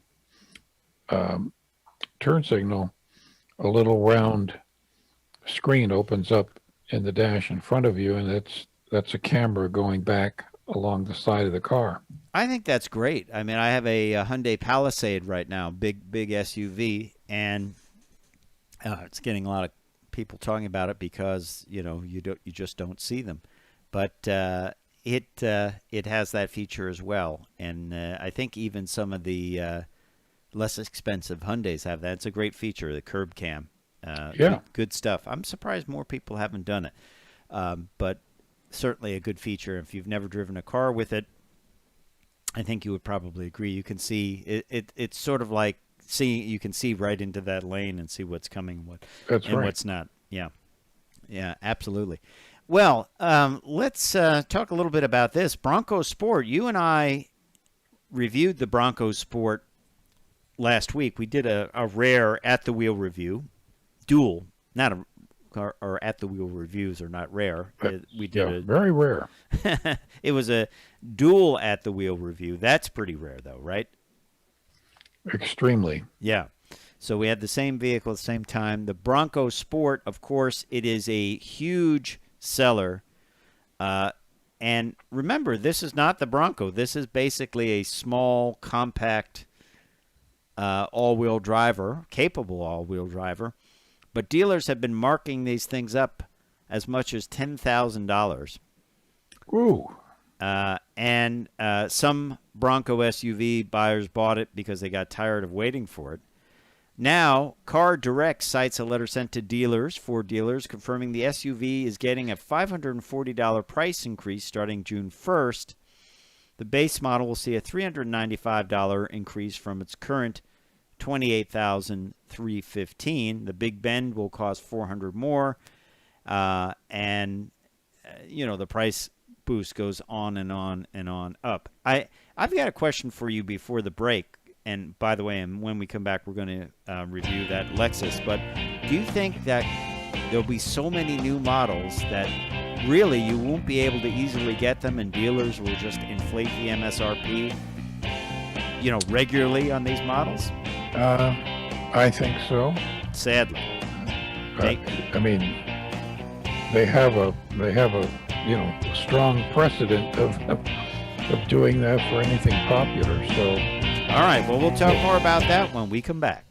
A: um, turn signal, a little round screen opens up in the dash in front of you, and that's a camera going back along the side of the car.
B: I think that's great. I mean, I have a Hyundai Palisade right now, big SUV, and it's getting a lot of people talking about it because you just don't see them, but it has that feature as well, and I think even some of the less expensive Hyundais have that. It's a great feature, the curb cam.
A: Yeah.
B: Good stuff. I'm surprised more people haven't done it, but certainly a good feature. If you've never driven a car with it, I think you would probably agree. You can see it's sort of like you can see right into that lane and see what's coming,
A: That's
B: and
A: right.
B: what's not. Yeah, absolutely. Well, let's talk a little bit about this Bronco Sport. You and I reviewed the Bronco Sport last week. We did a rare at the wheel review, dual, not a or at the wheel reviews are not rare. We did
A: very rare.
B: it was a dual at the wheel review. That's pretty rare, though, right?
A: Extremely.
B: Yeah. So we had the same vehicle at the same time. The Bronco Sport, of course, it is a huge seller. And remember, this is not the Bronco. This is basically a small, compact, all-wheel driver, capable all-wheel driver. But dealers have been marking these things up as much as $10,000.
A: Ooh.
B: And some Bronco SUV buyers bought it because they got tired of waiting for it. Now, Car Direct cites a letter sent to Ford dealers, confirming the SUV is getting a $540 price increase starting June 1st. The base model will see a $395 increase from its current $28,315. The Big Bend will cost $400 more, and the price boost goes on and on and on up. I've got a question for you before the break. And by the way, and when we come back, we're going to review that Lexus. But do you think that there'll be so many new models that really you won't be able to easily get them, and dealers will just inflate the MSRP, regularly on these models?
A: I think so.
B: Sadly,
A: I mean, they have a strong precedent of doing that for anything popular. So.
B: All right, well, we'll talk more about that when we come back.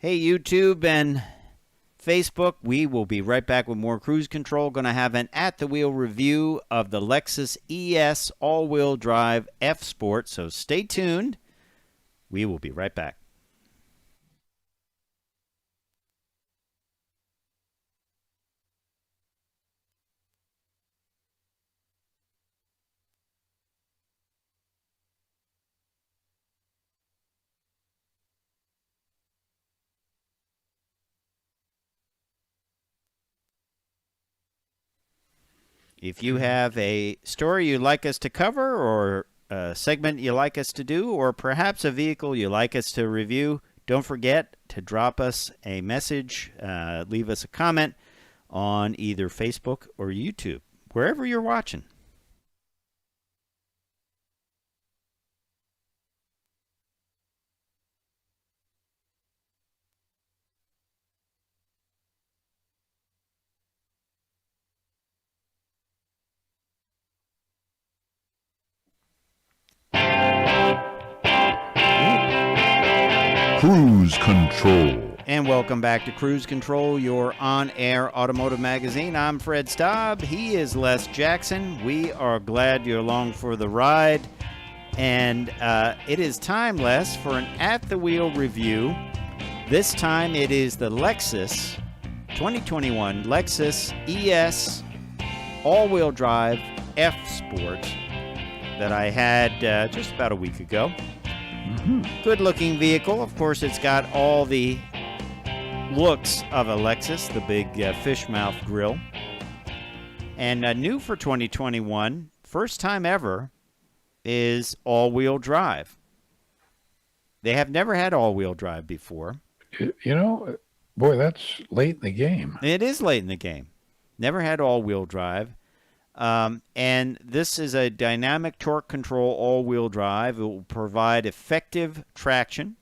B: Hey, YouTube and Facebook, we will be right back with more Cruise Control. Going to have an at-the-wheel review of the Lexus ES all-wheel drive F Sport, so stay tuned. We will be right back. If you have a story you'd like us to cover, or a segment you'd like us to do, or perhaps a vehicle you'd like us to review, don't forget to drop us a message, leave us a comment on either Facebook or YouTube, wherever you're watching.
D: Cruise Control.
B: And welcome back to Cruise Control, your on-air automotive magazine. I'm Fred Staub. He is Les Jackson. We are glad you're along for the ride. And it is time, Les, for an at-the-wheel review. This time it is the Lexus 2021 Lexus ES all-wheel drive F Sport that I had just about a week ago. Good-looking vehicle. Of course, it's got all the looks of a Lexus, the big fish mouth grille. And new for 2021, first time ever, is all-wheel drive. They have never had all-wheel drive before.
A: You know, boy, that's late in the game.
B: It is late in the game. Never had all-wheel drive. And this is a dynamic torque control all-wheel drive. It will provide effective traction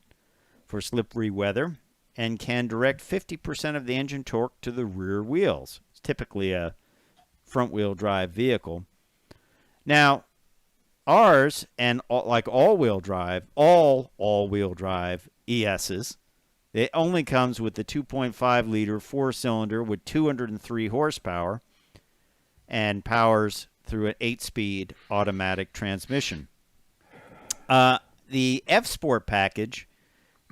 B: for slippery weather and can direct 50% of the engine torque to the rear wheels. It's typically a front-wheel drive vehicle. Now, ours, and like all-wheel drive, all-wheel drive ESs, it only comes with the 2.5-liter four-cylinder with 203 horsepower and powers through an 8-speed automatic transmission. The F Sport package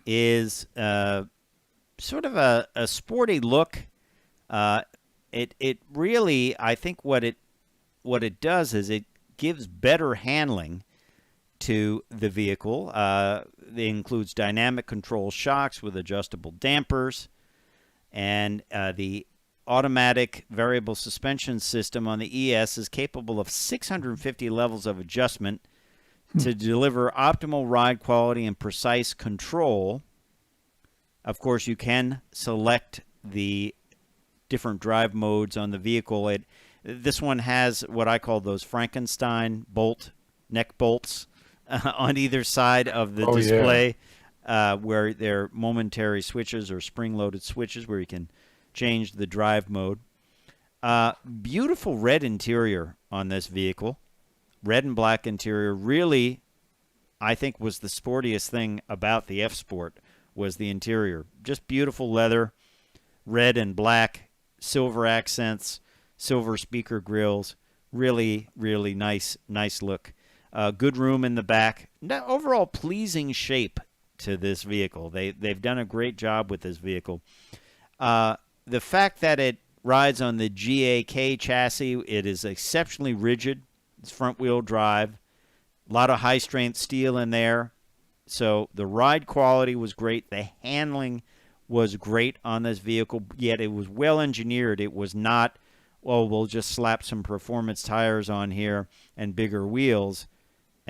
B: is sort of a sporty look. It really, I think what it does is it gives better handling to the vehicle. It includes dynamic control shocks with adjustable dampers, and the automatic variable suspension system on the ES is capable of 650 levels of adjustment to deliver optimal ride quality and precise control. Of course, you can select the different drive modes on the vehicle. This one has what I call those Frankenstein neck bolts on either side of the display, where they're momentary switches or spring-loaded switches where you can change the drive mode. Beautiful red interior on this vehicle. Red and black interior really, I think, was the sportiest thing about the F Sport, was the interior. Just beautiful leather, red and black, silver accents, silver speaker grills. Really, really nice look. Good room in the back. Overall pleasing shape to this vehicle. They've done a great job with this vehicle. The fact that it rides on the GAK chassis, it is exceptionally rigid. It's front-wheel drive. A lot of high-strength steel in there. So the ride quality was great. The handling was great on this vehicle, yet it was well-engineered. It was not, well, we'll just slap some performance tires on here and bigger wheels.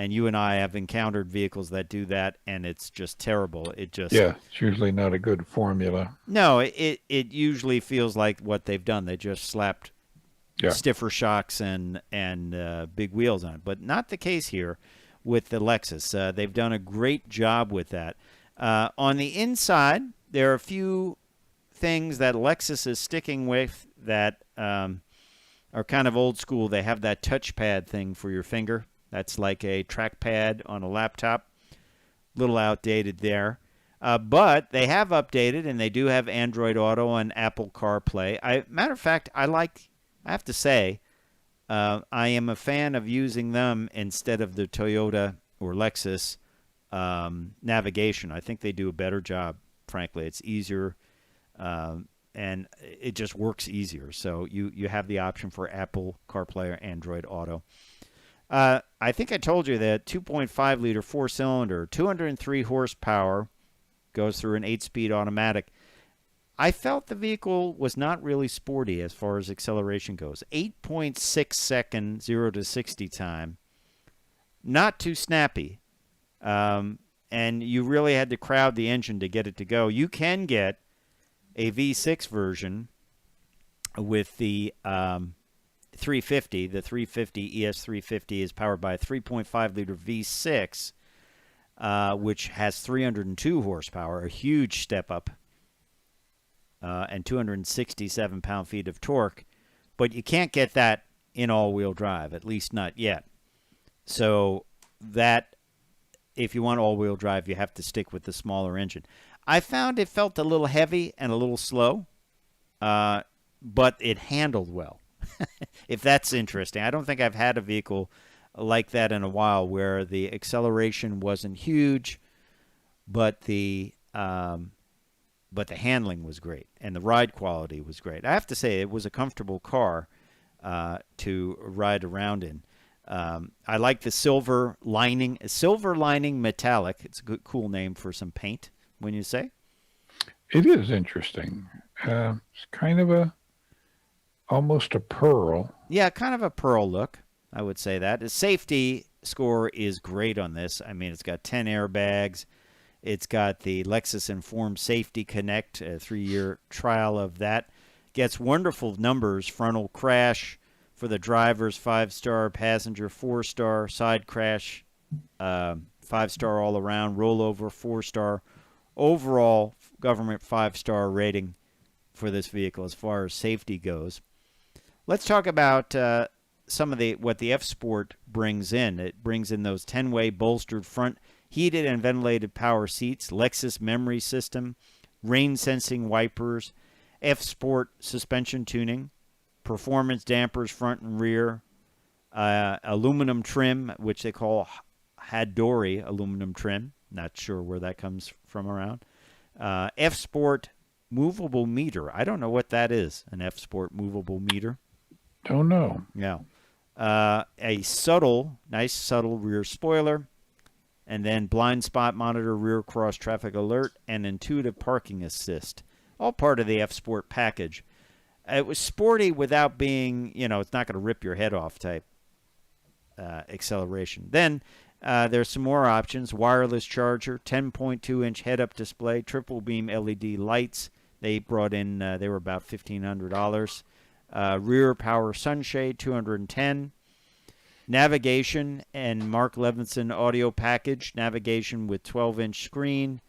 B: And you and I have encountered vehicles that do that, and it's just terrible. It's
A: usually not a good formula.
B: No, it usually feels like what they've done. They just slapped stiffer shocks and big wheels on it, but not the case here with the Lexus. They've done a great job with that. On the inside, there are a few things that Lexus is sticking with that are kind of old school. They have that touchpad thing for your finger. That's like a trackpad on a laptop. A little outdated there. But they have updated, and they do have Android Auto and Apple CarPlay. Matter of fact, I have to say, I am a fan of using them instead of the Toyota or Lexus navigation. I think they do a better job, frankly. It's easier, and it just works easier. So you have the option for Apple CarPlay or Android Auto. I think I told you that 2.5-liter four-cylinder, 203 horsepower, goes through an 8-speed automatic. I felt the vehicle was not really sporty as far as acceleration goes. 8.6 second 0 to 60 time. Not too snappy. And you really had to crowd the engine to get it to go. You can get a V6 version with the 350. The 350 ES350 is powered by a 3.5-liter V6, which has 302 horsepower, a huge step up, and 267 pound-feet of torque. But you can't get that in all-wheel drive, at least not yet. So that, if you want all-wheel drive, you have to stick with the smaller engine. I found it felt a little heavy and a little slow, but it handled well, if that's interesting. I don't think I've had a vehicle like that in a while where the acceleration wasn't huge, but the handling was great and the ride quality was great. I have to say it was a comfortable car to ride around in. I like the silver lining metallic. It's a good, cool name for some paint, when you say.
A: It is interesting. It's kind of almost a pearl.
B: Yeah, kind of a pearl look. I would say that. The safety score is great on this. I mean, it's got 10 airbags. It's got the Lexus Informed Safety Connect, a 3-year trial of that. Gets wonderful numbers. Frontal crash for the drivers, 5-star. Passenger, 4-star. Side crash, 5-star all around. Rollover, 4-star. Overall, government 5-star rating for this vehicle as far as safety goes. Let's talk about some of what the F Sport brings in. It brings in those 10-way bolstered front heated and ventilated power seats, Lexus memory system, rain sensing wipers, F Sport suspension tuning, performance dampers front and rear, aluminum trim, which they call Hadori aluminum trim. Not sure where that comes from around. F Sport movable meter. I don't know what that is, an F Sport movable meter.
A: Don't know.
B: Yeah. A nice subtle rear spoiler, and then blind spot monitor, rear cross traffic alert, and intuitive parking assist. All part of the F Sport package. It was sporty without being, it's not going to rip your head off type acceleration. Then there's some more options. Wireless charger, 10.2-inch head-up display, triple beam LED lights. They brought in, they were about $1,500. Rear power sunshade, $210. Navigation and Mark Levinson audio package. Navigation with 12-inch screen.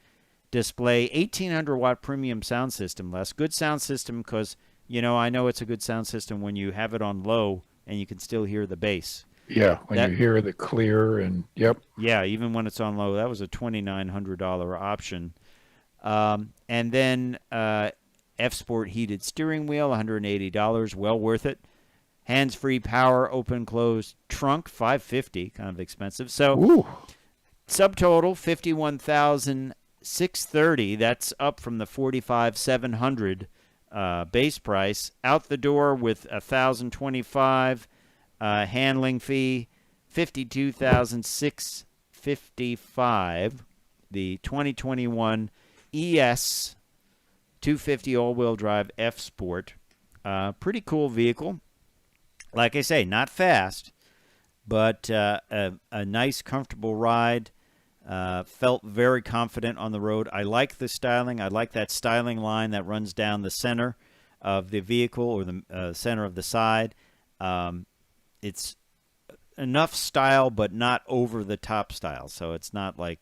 B: Display, 1,800-watt premium sound system, Les. Good sound system because, I know it's a good sound system when you have it on low and you can still hear the bass.
A: Yeah, when you hear the clear and, yep.
B: Yeah, even when it's on low. That was a $2,900 option. And then F Sport heated steering wheel, $180, well worth it. Hands-free power, open-closed trunk, $550, kind of expensive. So, subtotal, $51,630. That's up from the $45,700 base price. Out the door with $1,025 handling fee, $52,655. The 2021 ES 250 all-wheel drive F Sport. Pretty cool vehicle. Like I say, not fast, but a nice, comfortable ride. Felt very confident on the road. I like the styling. I like that styling line that runs down the center of the vehicle or the center of the side. It's enough style, but not over-the-top style, so it's not like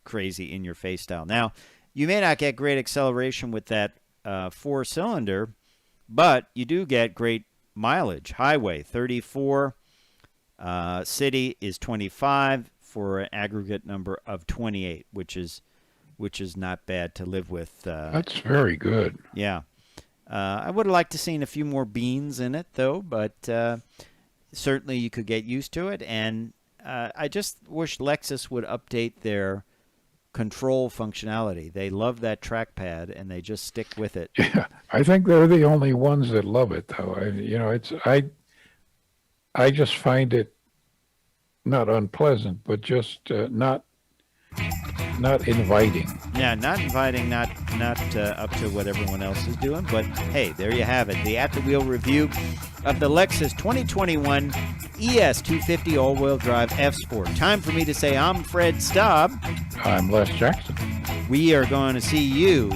B: crazy in-your-face style. Now, you may not get great acceleration with that 4-cylinder, but you do get great mileage. Highway, 34. City is 25 for an aggregate number of 28, which is which is not bad to live with.
A: That's very good.
B: Yeah. I would have liked to seen a few more beans in it, though, but certainly you could get used to it. And I just wish Lexus would update their control functionality. They love that trackpad, and they just stick with it.
A: Yeah, I think they're the only ones that love it, though. I just find it not unpleasant, but just not inviting.
B: Yeah, not inviting, not up to what everyone else is doing. But hey, there you have it. The at-the-wheel review of the Lexus 2021 ES250 all-wheel drive F-Sport. Time for me to say I'm Fred Staub.
A: I'm Les Jackson.
B: We are going to see you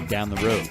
B: down the road.